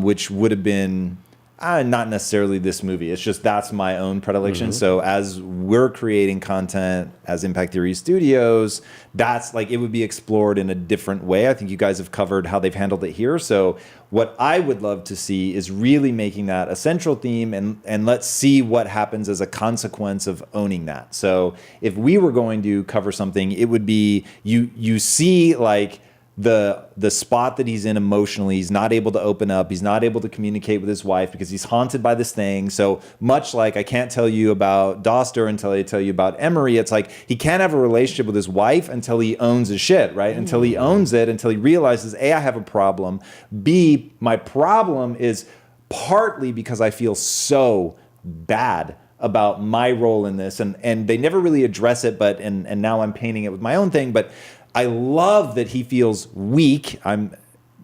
A: which would have been Not necessarily this movie. It's just that's my own predilection. So as we're creating content as Impact Theory Studios, that's like it would be explored in a different way. I think you guys have covered how they've handled it here. So what I would love to see is really making that a central theme, and let's see what happens as a consequence of owning that. So if we were going to cover something, it would be you see like the spot that he's in emotionally. He's not able to open up. He's not able to communicate with his wife because he's haunted by this thing. So much like I can't tell you about Doster until I tell you about Emery, it's like he can't have a relationship with his wife until he owns his shit, right? Until he owns it, until he realizes, A, I have a problem. B, my problem is partly because I feel so bad about my role in this. And they never really address it, but and now I'm painting it with my own thing, but I love that he feels weak.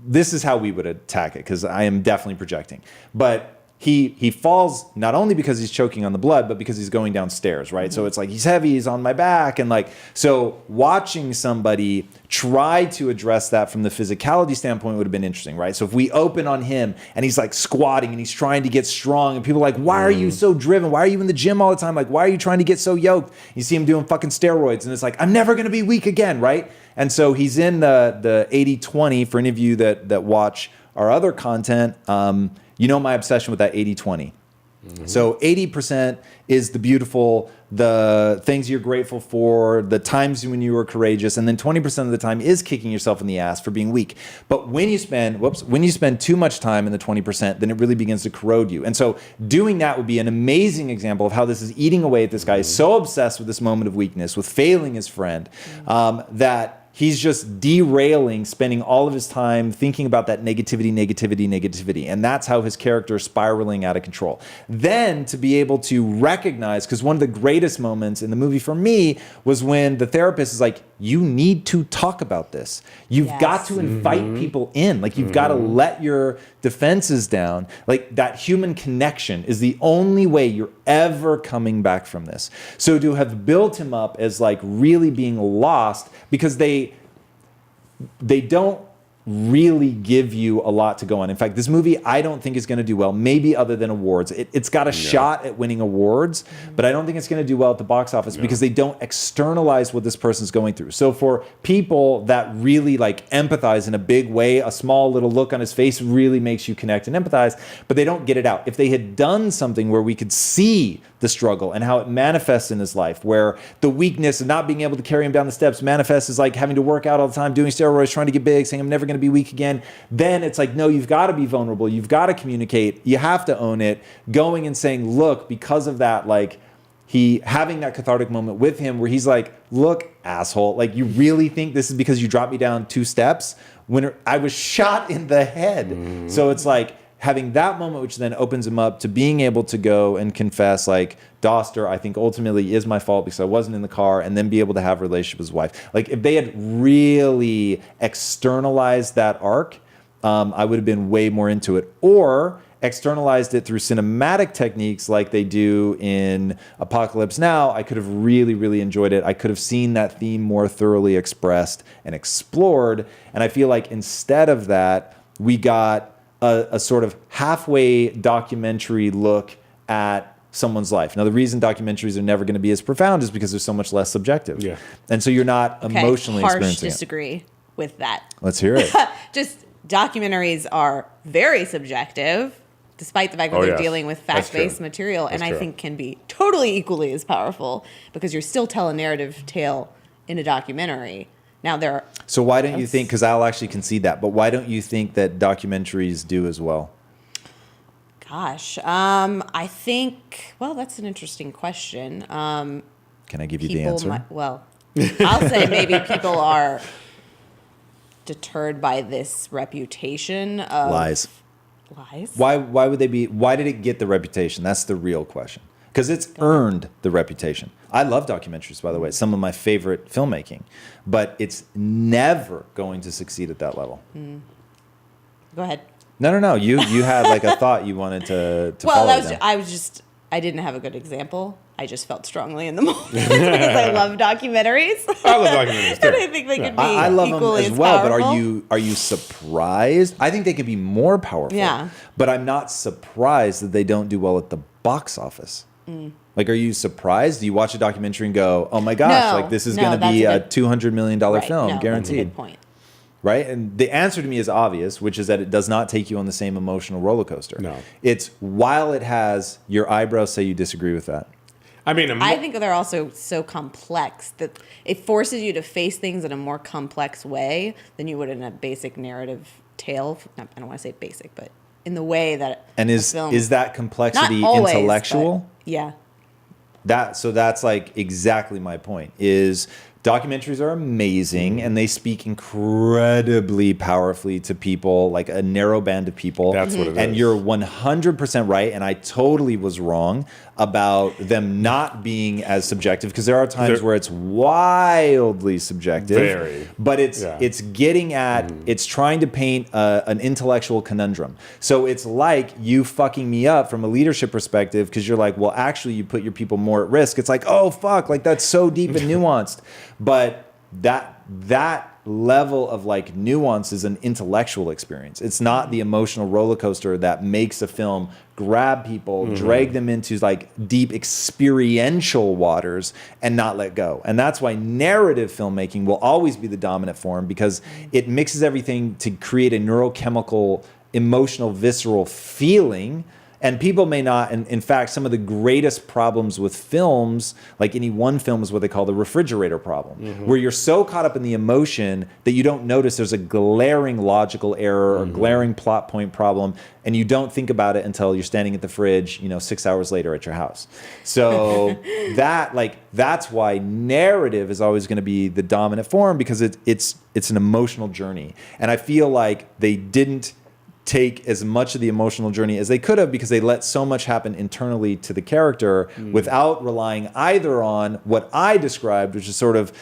A: This is how we would attack it, because I am definitely projecting. But he falls not only because he's choking on the blood, but because he's going downstairs, right? So it's like he's heavy, he's on my back, and like so watching somebody try to address that from the physicality standpoint would have been interesting, right? So if we open on him and he's like squatting and he's trying to get strong, and people are like, why are you so driven? Why are you in the gym all the time? Like, why are you trying to get so yoked? You see him doing fucking steroids, and it's like, I'm never gonna be weak again, right? And so he's in the 80-20 for any of you that watch our other content. You know my obsession with that 80-20. So 80% is the beautiful, the things you're grateful for, the times when you were courageous, and then 20% of the time is kicking yourself in the ass for being weak. But when you spend too much time in the 20%, then it really begins to corrode you. And so doing that would be an amazing example of how this is eating away at this guy. He's so obsessed with this moment of weakness, with failing his friend, that he's just derailing, spending all of his time thinking about that negativity. And that's how his character is spiraling out of control. Then to be able to recognize, because one of the greatest moments in the movie for me was when the therapist is like, you need to talk about this. You've got to invite people in. Like you've got to let your defenses down. Like that human connection is the only way you're ever coming back from this. So to have built him up as like really being lost, because they don't really give you a lot to go on. In fact, this movie I don't think is going to do well, maybe other than awards. It's got a shot at winning awards, but I don't think it's going to do well at the box office because they don't externalize what this person's going through. So for people that really like empathize in a big way, a small little look on his face really makes you connect and empathize, but they don't get it out. If they had done something where we could see the struggle and how it manifests in his life, where the weakness of not being able to carry him down the steps manifests as like having to work out all the time, doing steroids, trying to get big, saying I'm never going to be weak again, then it's like, no, you've got to be vulnerable. You've got to communicate. You have to own it. Going and saying, look, because of that, like he having that cathartic moment with him where he's like, look, asshole, like you really think this is because you dropped me down 2 steps when I was shot in the head. So it's like, having that moment, which then opens him up to being able to go and confess, like, Doster, I think ultimately is my fault because I wasn't in the car, and then be able to have a relationship with his wife. Like, if they had really externalized that arc, I would have been way more into it. Or externalized it through cinematic techniques like they do in Apocalypse Now, I could have really, really enjoyed it. I could have seen that theme more thoroughly expressed and explored. And I feel like instead of that, we got a sort of halfway documentary look at someone's life. Now, the reason documentaries are never going to be as profound is because they're so much less subjective. Yeah. And so you're not emotionally experiencing it.
B: Disagree with that.
A: Let's hear it.
B: Just documentaries are very subjective, despite the fact that they're dealing with fact-based material, and I think can be totally equally as powerful because you're still telling a narrative tale in a documentary. Now there are,
A: so why don't you think, because I'll actually concede that, but why don't you think that documentaries do as well?
B: Gosh, I think, well, that's an interesting question.
A: Can I give you the answer?
B: I'll say maybe people are deterred by this reputation of
A: lies.
B: Lies?
A: Why would they be? Why did it get the reputation? That's the real question. Because it's earned the reputation. I love documentaries, by the way. It's some of my favorite filmmaking. But it's never going to succeed at that level.
B: Go ahead.
A: No. You had like a thought you wanted to follow down.
B: I was just I didn't have a good example. I just felt strongly in the moment because I love documentaries.
C: I love documentaries too.
B: And I think they could be
A: I love them
B: equally
A: as well,
B: powerful.
A: but are you surprised? I think they could be more powerful.
B: Yeah.
A: But I'm not surprised that they don't do well at the box office. Like, are you surprised? Do you watch a documentary and go, "Oh my gosh,
B: No,
A: like this is
B: no,
A: going to be
B: that's
A: a $200 million film,
B: no,
A: guaranteed."
B: That's a good point.
A: Right? And the answer to me is obvious, which is that it does not take you on the same emotional roller coaster.
C: No.
A: It's while it has, your eyebrows say you disagree with that.
C: I mean,
B: I think they're also so complex that it forces you to face things in a more complex way than you would in a basic narrative tale. I don't want to say basic, but in the way that
A: And is that complexity
B: not always,
A: intellectual?
B: but yeah.
A: That's like exactly my point. Is documentaries are amazing and they speak incredibly powerfully to people, like a narrow band of people.
C: That's what it is.
A: And you're 100% right. And I totally was wrong about them not being as subjective, because there are times where it's wildly subjective.
C: Very.
A: But it's getting at, it's trying to paint an intellectual conundrum. So it's like you fucking me up from a leadership perspective, because you're like, well, actually you put your people more at risk. It's like, oh fuck, like that's so deep and nuanced. But that level of like nuance is an intellectual experience. It's not the emotional roller coaster that makes a film grab people, drag them into like deep experiential waters and not let go. And that's why narrative filmmaking will always be the dominant form, because it mixes everything to create a neurochemical, emotional, visceral feeling. And people may not, and in fact, some of the greatest problems with films, like any one film, is what they call the refrigerator problem, where you're so caught up in the emotion that you don't notice there's a glaring logical error or glaring plot point problem, and you don't think about it until you're standing at the fridge, 6 hours later at your house. So that's why narrative is always going to be the dominant form, because it's an emotional journey. And I feel like they didn't take as much of the emotional journey as they could have, because they let so much happen internally to the character without relying either on what I described, which is sort of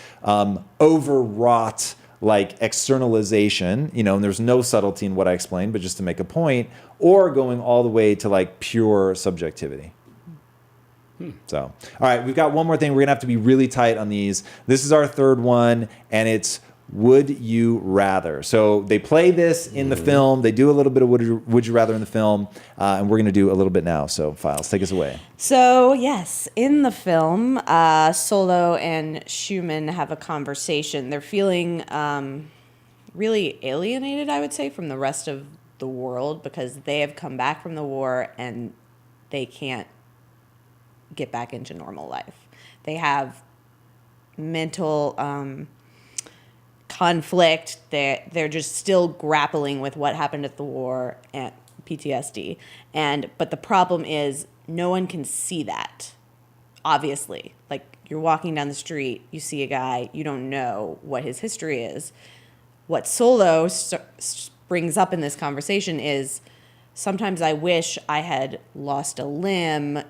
A: overwrought like externalization, and there's no subtlety in what I explained, but just to make a point, or going all the way to like pure subjectivity. So, all right, we've got one more thing. We're gonna have to be really tight on these. This is our third one, and it's would you rather. So they play this in the film. They do a little bit of would you rather in the film, and we're going to do a little bit now. So Files, take us away.
B: So yes, in the film, Solo and Schumann have a conversation. They're feeling really alienated, I would say, from the rest of the world, because they have come back from the war and they can't get back into normal life. They have mental conflict. They're just still grappling with what happened at the war and PTSD. But the problem is no one can see that. Obviously, like you're walking down the street, you see a guy, you don't know what his history is. What Solo brings up in this conversation is sometimes I wish I had lost a limb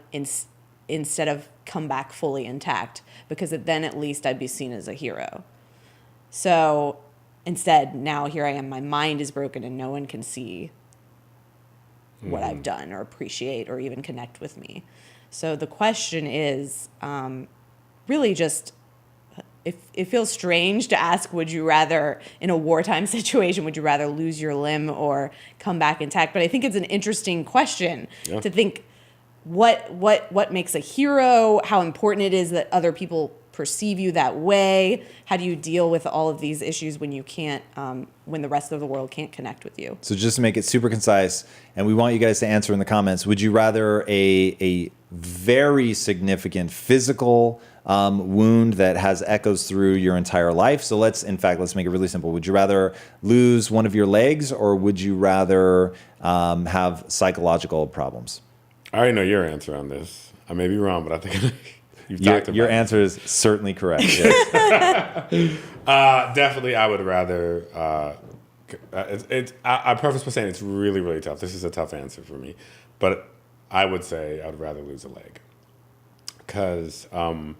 B: instead of come back fully intact, because then at least I'd be seen as a hero. So instead, now here I am, my mind is broken and no one can see what I've done or appreciate or even connect with me. So the question is really just, it feels strange to ask, would you rather, in a wartime situation, would you rather lose your limb or come back intact? But I think it's an interesting question to think what makes a hero, how important it is that other people perceive you that way. How do you deal with all of these issues when you can't, when the rest of the world can't connect with you?
A: So just to make it super concise, and we want you guys to answer in the comments, would you rather a very significant physical wound that has echoes through your entire life? So let's make it really simple. Would you rather lose one of your legs, or would you rather have psychological problems?
C: I already know your answer on this. I may be wrong, but I think
A: your answer is certainly correct. Yes.
C: Definitely, I would rather. I preface by saying it's really, really tough. This is a tough answer for me, but I would say I would rather lose a leg, because I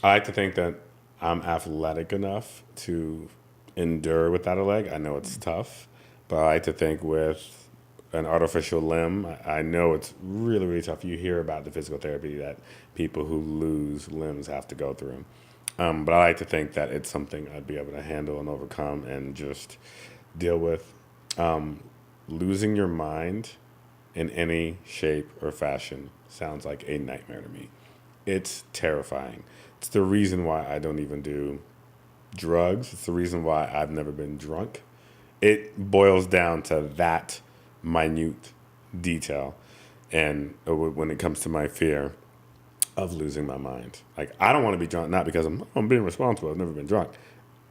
C: like to think that I'm athletic enough to endure without a leg. I know it's tough, but I like to think with an artificial limb. I know it's really, really tough. You hear about the physical therapy that people who lose limbs have to go through. But I like to think that it's something I'd be able to handle and overcome and just deal with. Losing your mind in any shape or fashion sounds like a nightmare to me. It's terrifying. It's the reason why I don't even do drugs. It's the reason why I've never been drunk. It boils down to that minute detail. And when it comes to my fear of losing my mind, like I don't want to be drunk, not because I'm being responsible. I've never been drunk.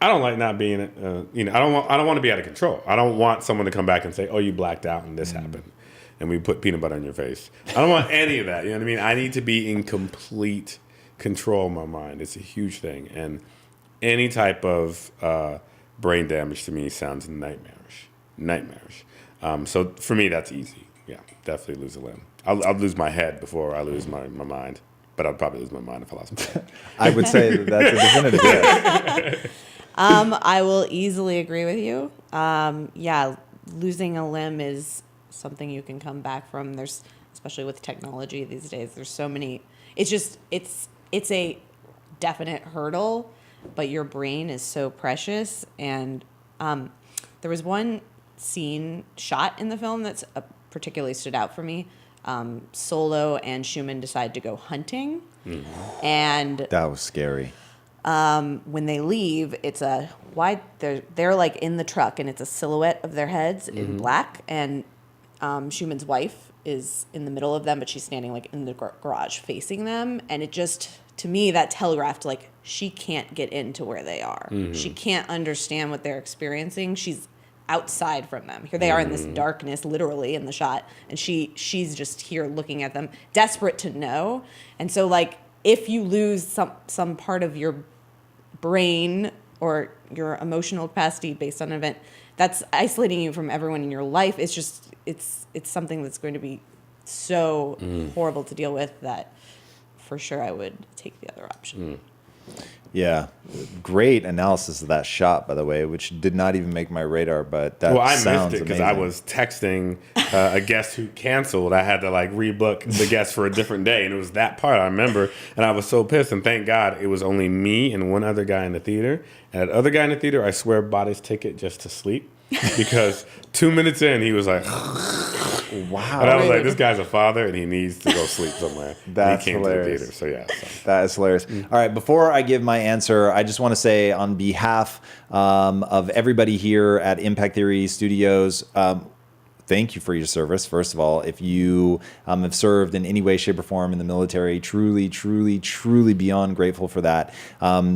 C: I don't like not being, I don't want to be out of control. I don't want someone to come back and say, "Oh, you blacked out and this happened," and we put peanut butter on your face. I don't want any of that. You know what I mean? I need to be in complete control of my mind. It's a huge thing, and any type of brain damage to me sounds nightmarish. So for me, that's easy. Yeah, definitely lose a limb. I'll lose my head before I lose my mind, but I'd probably lose my mind if I lost my head.
A: I would say that's a definitive yes.
B: I will easily agree with you. Yeah, losing a limb is something you can come back from. There's, especially with technology these days, there's so many. It's a definite hurdle, but your brain is so precious. And there was one scene shot in the film that's particularly stood out for me. Solo and Schumann decide to go hunting, and
A: That was scary.
B: when they leave, it's a wide. They're like in the truck, and it's a silhouette of their heads in black. And Schumann's wife is in the middle of them, but she's standing like in the garage facing them. And it just, to me, that telegraphed like she can't get into where they are. She can't understand what they're experiencing. She's outside from them. Here they are in this darkness, literally in the shot, and she's just here looking at them, desperate to know. And so, like, if you lose some part of your brain or your emotional capacity based on an event, that's isolating you from everyone in your life. It's just it's something that's going to be so horrible to deal with that for sure I would take the other option.
A: Yeah, great analysis of that shot, by the way, which did not even make my radar, but that
C: I
A: sounds
C: missed it because I was texting a guest who canceled. I had to like rebook the guest for a different day, and it was that part I remember, and I was so pissed. And thank God it was only me and one other guy in the theater. And that other guy in the theater, I swear, bought his ticket just to sleep because 2 minutes in, he was like,
A: wow.
C: And I was like, this guy's a father, and he needs to go sleep somewhere.
A: That's
C: he came
A: hilarious.
C: to the theater, so yeah.
A: That is hilarious. All right, before I give my answer, I just want to say on behalf of everybody here at Impact Theory Studios, thank you for your service, first of all. If you have served in any way, shape, or form in the military, truly, truly, truly beyond grateful for that.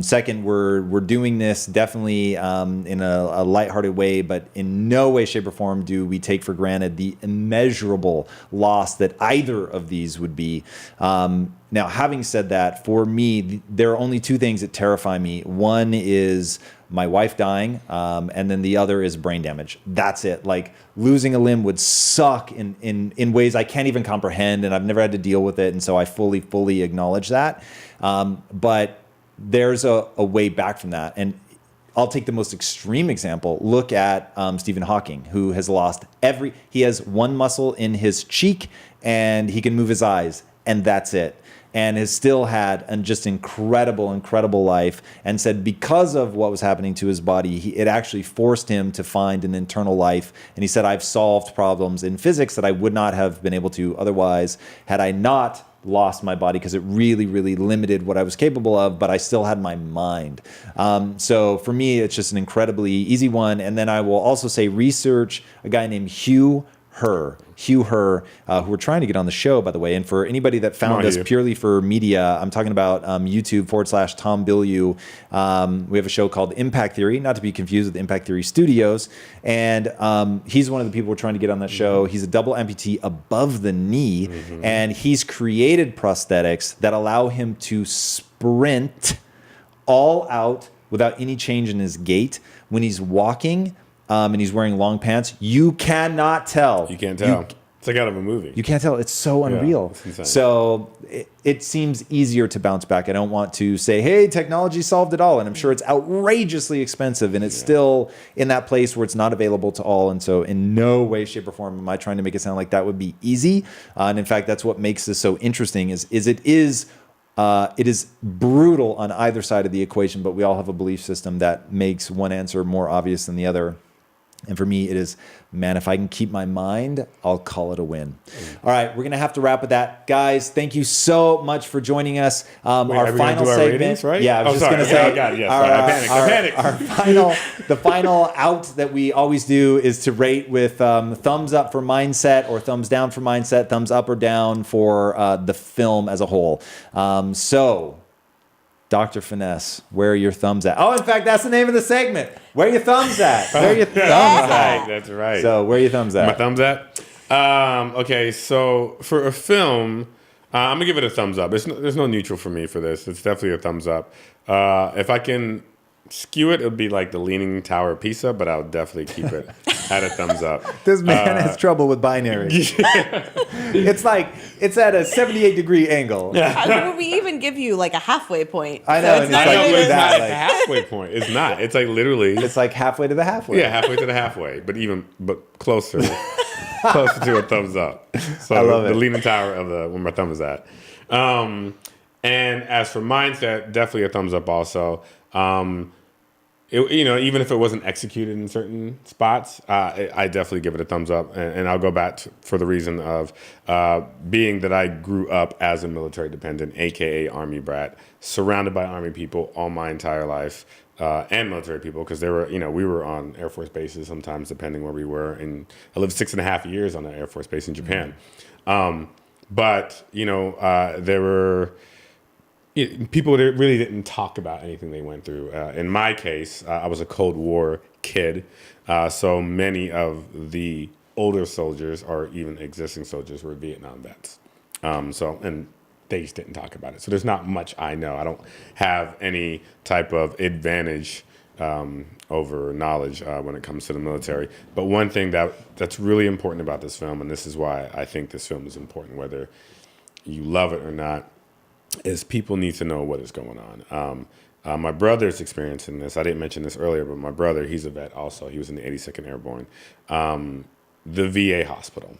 A: Second, we're doing this definitely in a lighthearted way, but in no way, shape, or form do we take for granted the immeasurable loss that either of these would be. Now, having said that, for me, there are only two things that terrify me. One is my wife dying, and then the other is brain damage. That's it. Like, losing a limb would suck in ways I can't even comprehend, and I've never had to deal with it, and so I fully acknowledge that. But there's a way back from that. And I'll take the most extreme example. Look at Stephen Hawking, who has lost he has one muscle in his cheek, and he can move his eyes, and that's it. And has still had a just incredible life, and said because of what was happening to his body, it actually forced him to find an internal life. And he said, I've solved problems in physics that I would not have been able to otherwise had I not lost my body, because it really limited what I was capable of, but I still had my mind. So for me, it's just an incredibly easy one. And then I will also say research a guy named Hugh Herr, who we're trying to get on the show, by the way. And for anybody that found us purely for media, I'm talking about YouTube.com/Tom Bilyeu. We have a show called Impact Theory, not to be confused with Impact Theory Studios. And he's one of the people we're trying to get on that show. He's a double amputee above the knee, and he's created prosthetics that allow him to sprint all out without any change in his gait. When he's walking, and he's wearing long pants, you cannot tell.
C: You can't tell. It's like out of a movie.
A: You can't tell. It's so unreal.
C: It's insane.
A: So it seems easier to bounce back. I don't want to say, hey, technology solved it all. And I'm sure it's outrageously expensive. And it's still in that place where it's not available to all. And so in no way, shape, or form am I trying to make it sound like that would be easy. And in fact, that's what makes this so interesting is it is brutal on either side of the equation, but we all have a belief system that makes one answer more obvious than the other. And for me, it is, man, if I can keep my mind, I'll call it a win. All right, we're going to have to wrap with that. Guys, thank you so much for joining us. Our final segment.
C: Ratings, right?
A: Yeah, I was just going to say.
C: I panicked.
A: The final out that we always do is to rate with thumbs up for Mindset or thumbs down for Mindset, thumbs up or down for the film as a whole. So, Dr. Finesse, where are your thumbs at? Oh, in fact, that's the name of the segment. Where are your thumbs at? Where are your thumbs at?
C: That's right.
A: So, where are your thumbs at?
C: My thumbs at? Okay, so for a film, I'm going to give it a thumbs up. There's no neutral for me for this. It's definitely a thumbs up. If I can skew it would be like the Leaning Tower of Pisa, but I'll definitely keep it at a thumbs up.
A: This man has trouble with binary. It's like, it's at a 78-degree angle.
B: Would we even give you like a halfway point?
A: I know.
B: So
A: It's not
C: a halfway point. It's not. It's like literally.
A: It's like halfway to the halfway.
C: Yeah, halfway to the halfway, but closer. Closer to a thumbs up. So
A: I love
C: the
A: it.
C: Leaning Tower of where my thumb is at. And as for Mindset, definitely a thumbs up also. Even if it wasn't executed in certain spots, I definitely give it a thumbs up. And I'll go back for the reason of being that I grew up as a military dependent, AKA Army brat, surrounded by Army people all my entire life, and military people, because we were on Air Force bases sometimes, depending where we were. And I lived 6.5 years on an Air Force base in Japan. But there were people that really didn't talk about anything they went through. In my case, I was a Cold War kid, so many of the older soldiers or even existing soldiers were Vietnam vets. And they just didn't talk about it. So there's not much I know. I don't have any type of advantage over knowledge when it comes to the military. But one thing that's really important about this film, and this is why I think this film is important, whether you love it or not, is people need to know what is going on. My brother's experiencing this. I didn't mention this earlier, but my brother, he's a vet also. He was in the 82nd Airborne. The VA hospital.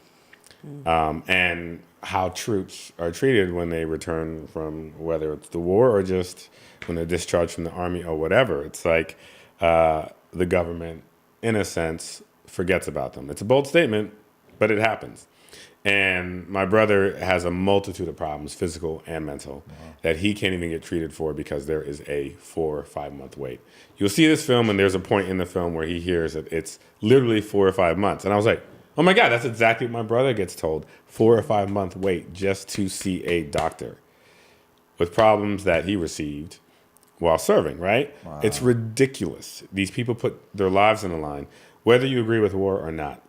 C: And how troops are treated when they return from, whether it's the war or just when they're discharged from the Army or whatever. It's like the government, in a sense, forgets about them. It's a bold statement, but it happens. And my brother has a multitude of problems, physical and mental, that he can't even get treated for because there is a 4 or 5 month wait. You'll see this film, and there's a point in the film where he hears that it's literally 4 or 5 months. And I was like, oh my God, that's exactly what my brother gets told. 4 or 5 month wait just to see a doctor with problems that he received while serving, right? Wow. It's ridiculous. These people put their lives on the line, whether you agree with war or not.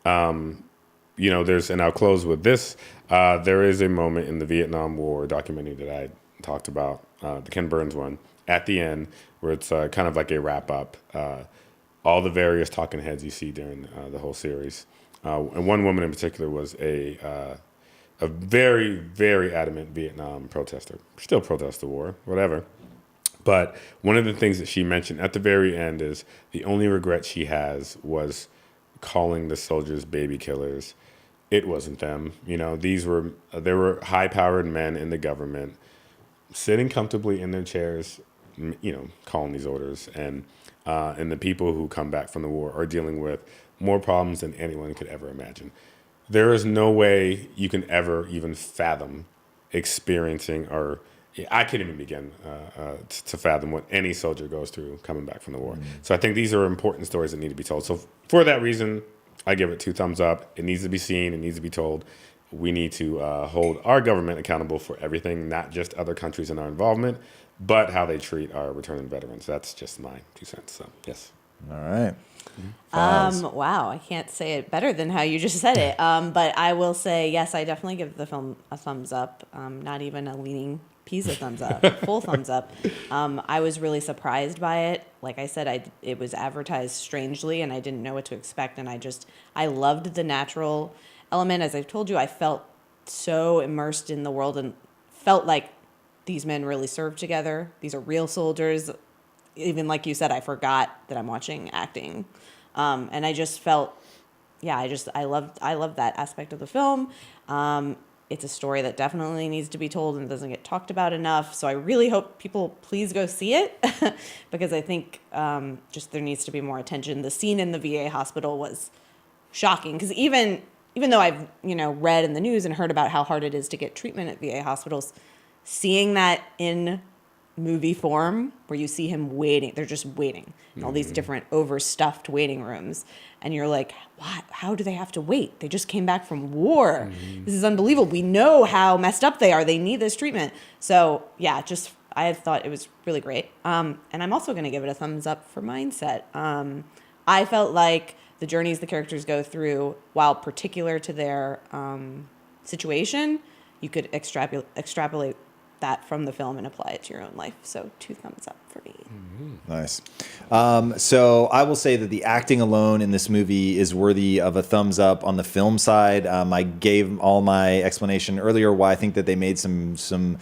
C: And I'll close with this. There is a moment in the Vietnam War documentary that I talked about, the Ken Burns one, at the end, where it's kind of like a wrap up. All the various talking heads you see during the whole series. And one woman in particular was a very, very adamant Vietnam protester. Still protests the war, whatever. But one of the things that she mentioned at the very end is the only regret she has was calling the soldiers baby killers. It wasn't them. There were high-powered men in the government sitting comfortably in their chairs, calling these orders. And the people who come back from the war are dealing with more problems than anyone could ever imagine. There is no way you can ever even fathom experiencing, or I can't even begin to fathom what any soldier goes through coming back from the war. So I think these are important stories that need to be told. So for that reason, I give it 2 thumbs up. It needs to be seen. It needs to be told. We need to hold our government accountable for everything, not just other countries and our involvement, but how they treat our returning veterans. That's just my 2 cents. So, yes.
A: All right.
B: Wow, I can't say it better than how you just said it. But I will say, yes, I definitely give the film a thumbs up. Not even a leaning Pisa thumbs up, full thumbs up. I was really surprised by it. Like I said, it was advertised strangely, and I didn't know what to expect. And I loved the natural element. As I've told you, I felt so immersed in the world and felt like these men really served together. These are real soldiers. Even like you said, I forgot that I'm watching acting. And I just felt, I loved that aspect of the film. It's a story that definitely needs to be told and doesn't get talked about enough. So I really hope people please go see it because I think just there needs to be more attention. The scene in the VA hospital was shocking because even though I've read in the news and heard about how hard it is to get treatment at VA hospitals, seeing that in movie form where you see him waiting, they're just waiting in all these different overstuffed waiting rooms, and you're like, what? How do they have to wait? They just came back from war. This is unbelievable. We know how messed up they are. They need this treatment. So yeah, I thought it was really great. And I'm also going to give it a thumbs up for mindset. I felt like the journeys the characters go through, while particular to their situation, you could extrapolate that from the film and apply it to your own life. So 2 thumbs up for me.
A: Nice. So I will say that the acting alone in this movie is worthy of a thumbs up on the film side. I gave all my explanation earlier why I think that they made some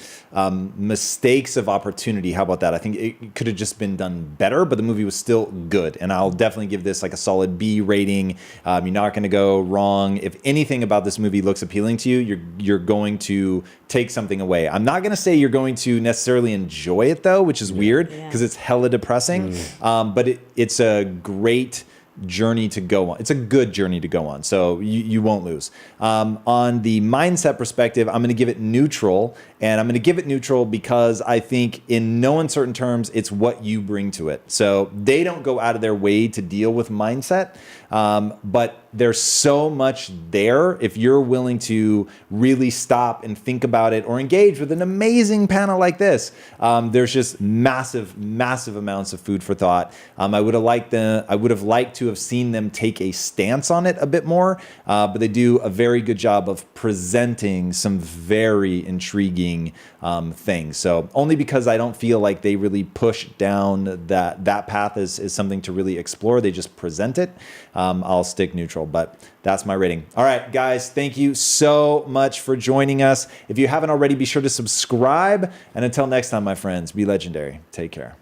A: mistakes of opportunity. How about that? I think it could have just been done better, but the movie was still good. And I'll definitely give this like a solid B rating. You're not going to go wrong. If anything about this movie looks appealing to you, you're going to take something away. I'm not going to say you're going to necessarily enjoy it though, which is weird because it's hella depressing. But it's a great journey to go on. It's a good journey to go on. So you won't lose. On the mindset perspective, I'm going to give it neutral. And I'm going to give it neutral because I think in no uncertain terms, it's what you bring to it. So they don't go out of their way to deal with mindset. But there's so much there if you're willing to really stop and think about it or engage with an amazing panel like this. There's just massive amounts of food for thought. I would have liked to have seen them take a stance on it a bit more, but they do a very good job of presenting some very intriguing things. So only because I don't feel like they really push down that path is something to really explore. They just present it. I'll stick neutral, but that's my rating. All right, guys, thank you so much for joining us. If you haven't already, be sure to subscribe. And until next time, my friends, be legendary. Take care.